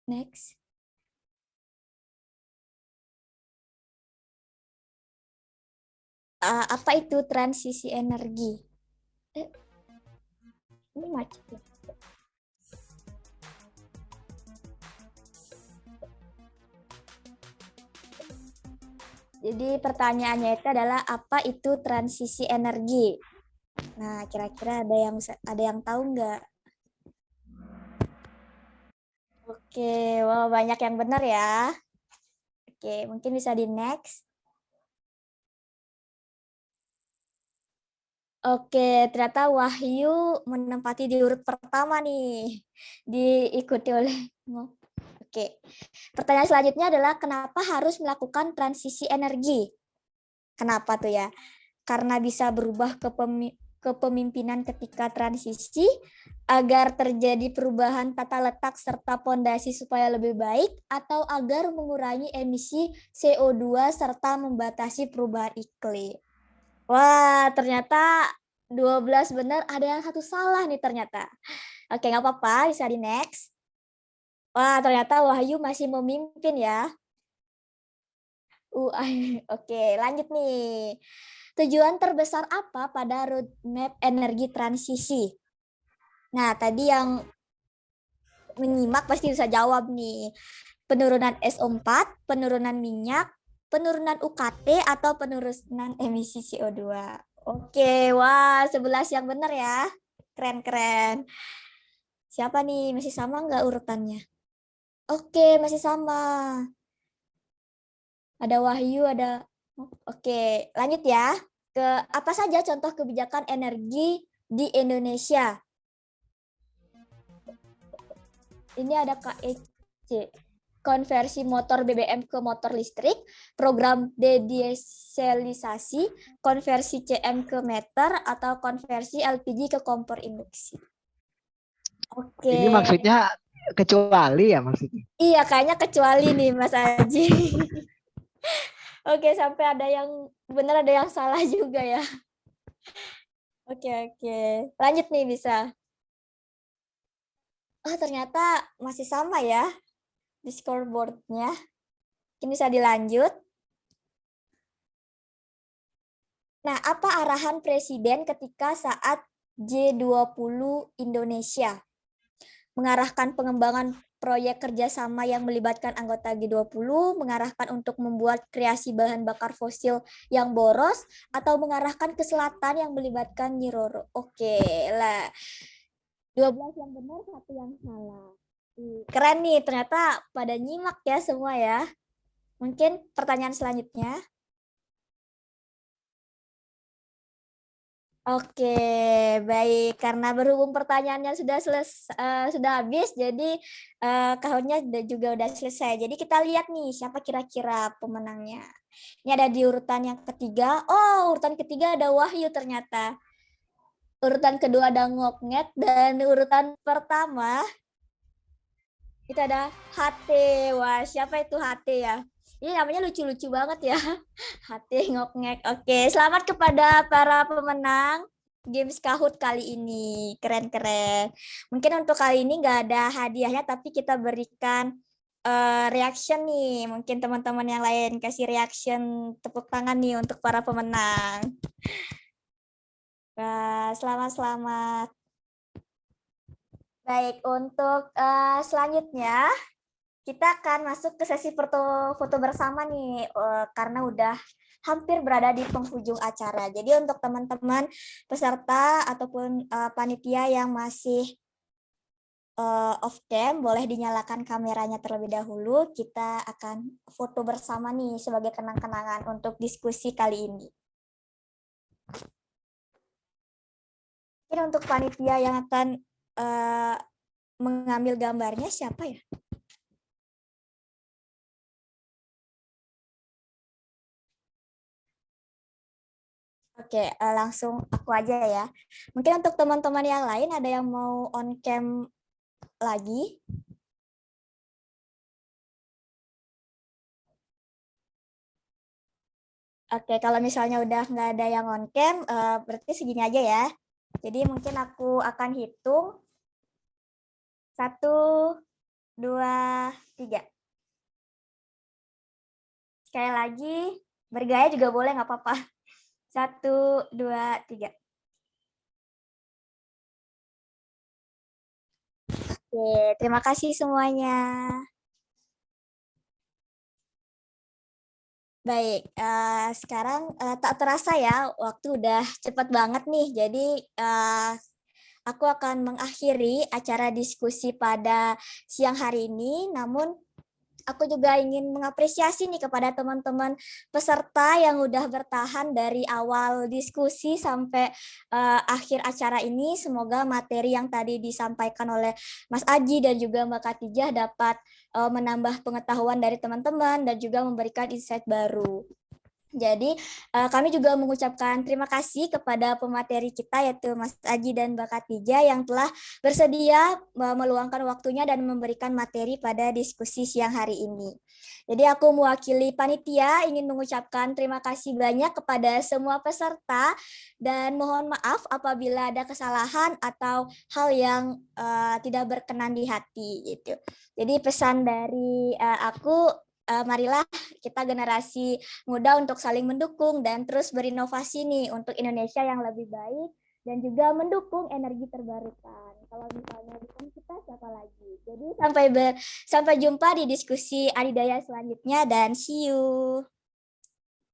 Next. Apa itu transisi energi? Ini macet ya. Jadi pertanyaannya itu adalah apa itu transisi energi? Nah, kira-kira ada yang tahu nggak? Oke, wow, banyak yang benar ya. Oke, mungkin bisa di next. Oke, ternyata Wahyu menempati di urut pertama nih. Diikuti oleh Oke. Pertanyaan selanjutnya adalah kenapa harus melakukan transisi energi? Kenapa tuh ya? Karena bisa berubah kepemimpinan ketika transisi, agar terjadi perubahan tata letak serta pondasi supaya lebih baik, atau agar mengurangi emisi CO2 serta membatasi perubahan iklim. Wah, ternyata 12 benar, ada yang satu salah nih ternyata. Oke, nggak apa-apa, bisa di next. Wah, ternyata Wahyu masih memimpin ya. Oke, lanjut nih. Tujuan terbesar apa pada roadmap energi transisi? Nah, tadi yang menyimak pasti bisa jawab nih. Penurunan SO4, penurunan minyak, penurunan UKT, atau penurunan emisi CO2. Oke, wah 11 yang benar ya. Keren-keren. Siapa nih? Masih sama nggak urutannya? Oke, masih sama. Ada Wahyu, ada... Oke, lanjut ya. Apa saja contoh kebijakan energi di Indonesia? Ini ada KEC, konversi motor BBM ke motor listrik, program dedieselisasi, konversi CM ke meter, atau konversi LPG ke kompor induksi. Oke. Ini maksudnya kecuali ya maksudnya? Iya, kayaknya kecuali nih Mas Aji. Oke, sampai ada yang benar, ada yang salah juga ya. Oke. Lanjut nih bisa. Oh, ternyata masih sama ya di scoreboard-nya. Ini bisa dilanjut. Nah, apa arahan Presiden ketika saat G20 Indonesia? Mengarahkan pengembangan proyek kerjasama yang melibatkan anggota G20, mengarahkan untuk membuat kreasi bahan bakar fosil yang boros, atau mengarahkan ke selatan yang melibatkan Nyiroro. Oke lah. 12 yang benar, 1 yang salah. Keren nih, ternyata pada nyimak ya semua ya. Mungkin pertanyaan selanjutnya. Oke, baik. Karena berhubung pertanyaannya sudah habis, jadi kahunnya juga udah selesai. Jadi kita lihat nih siapa kira-kira pemenangnya. Ini ada di urutan yang ketiga. Oh, urutan ketiga ada Wahyu ternyata. Urutan kedua ada Ngoknget, dan urutan pertama itu ada HT. Wah, siapa itu HT ya? Ini namanya lucu-lucu banget ya. HT Ngokngek. Oke, selamat kepada para pemenang Games Kahoot kali ini. Keren-keren. Mungkin untuk kali ini nggak ada hadiahnya, tapi kita berikan reaction nih. Mungkin teman-teman yang lain kasih reaction tepuk tangan nih untuk para pemenang. Selamat. Baik, untuk selanjutnya kita akan masuk ke sesi foto bersama nih, karena udah hampir berada di penghujung acara. Jadi untuk teman-teman peserta ataupun panitia yang masih off cam, boleh dinyalakan kameranya terlebih dahulu. Kita akan foto bersama nih sebagai kenang-kenangan untuk diskusi kali ini. Mungkin untuk panitia yang akan mengambil gambarnya siapa ya? Oke, langsung aku aja ya. Mungkin untuk teman-teman yang lain ada yang mau on cam lagi? Oke, kalau misalnya udah nggak ada yang on cam, berarti segini aja ya. Jadi mungkin aku akan hitung 1, 2, 3. Sekali lagi, bergaya juga boleh, nggak apa-apa. 1, 2, 3. Oke, terima kasih semuanya. Baik, sekarang tak terasa ya, waktu udah cepat banget nih. Jadi aku akan mengakhiri acara diskusi pada siang hari ini. Namun aku juga ingin mengapresiasi nih kepada teman-teman peserta yang udah bertahan dari awal diskusi sampai akhir acara ini. Semoga materi yang tadi disampaikan oleh Mas Aji dan juga Mbak Katijah dapat menambah pengetahuan dari teman-teman dan juga memberikan insight baru. Jadi kami juga mengucapkan terima kasih kepada pemateri kita yaitu Mas Aji dan Mbak Khatijah yang telah bersedia meluangkan waktunya dan memberikan materi pada diskusi siang hari ini. Jadi aku mewakili panitia ingin mengucapkan terima kasih banyak kepada semua peserta dan mohon maaf apabila ada kesalahan atau hal yang tidak berkenan di hati gitu. Jadi pesan dari aku, marilah kita generasi muda untuk saling mendukung dan terus berinovasi nih untuk Indonesia yang lebih baik dan juga mendukung energi terbarukan. Kalau misalnya bukan kita, siapa lagi? Jadi sampai jumpa di diskusi adidaya selanjutnya dan see you.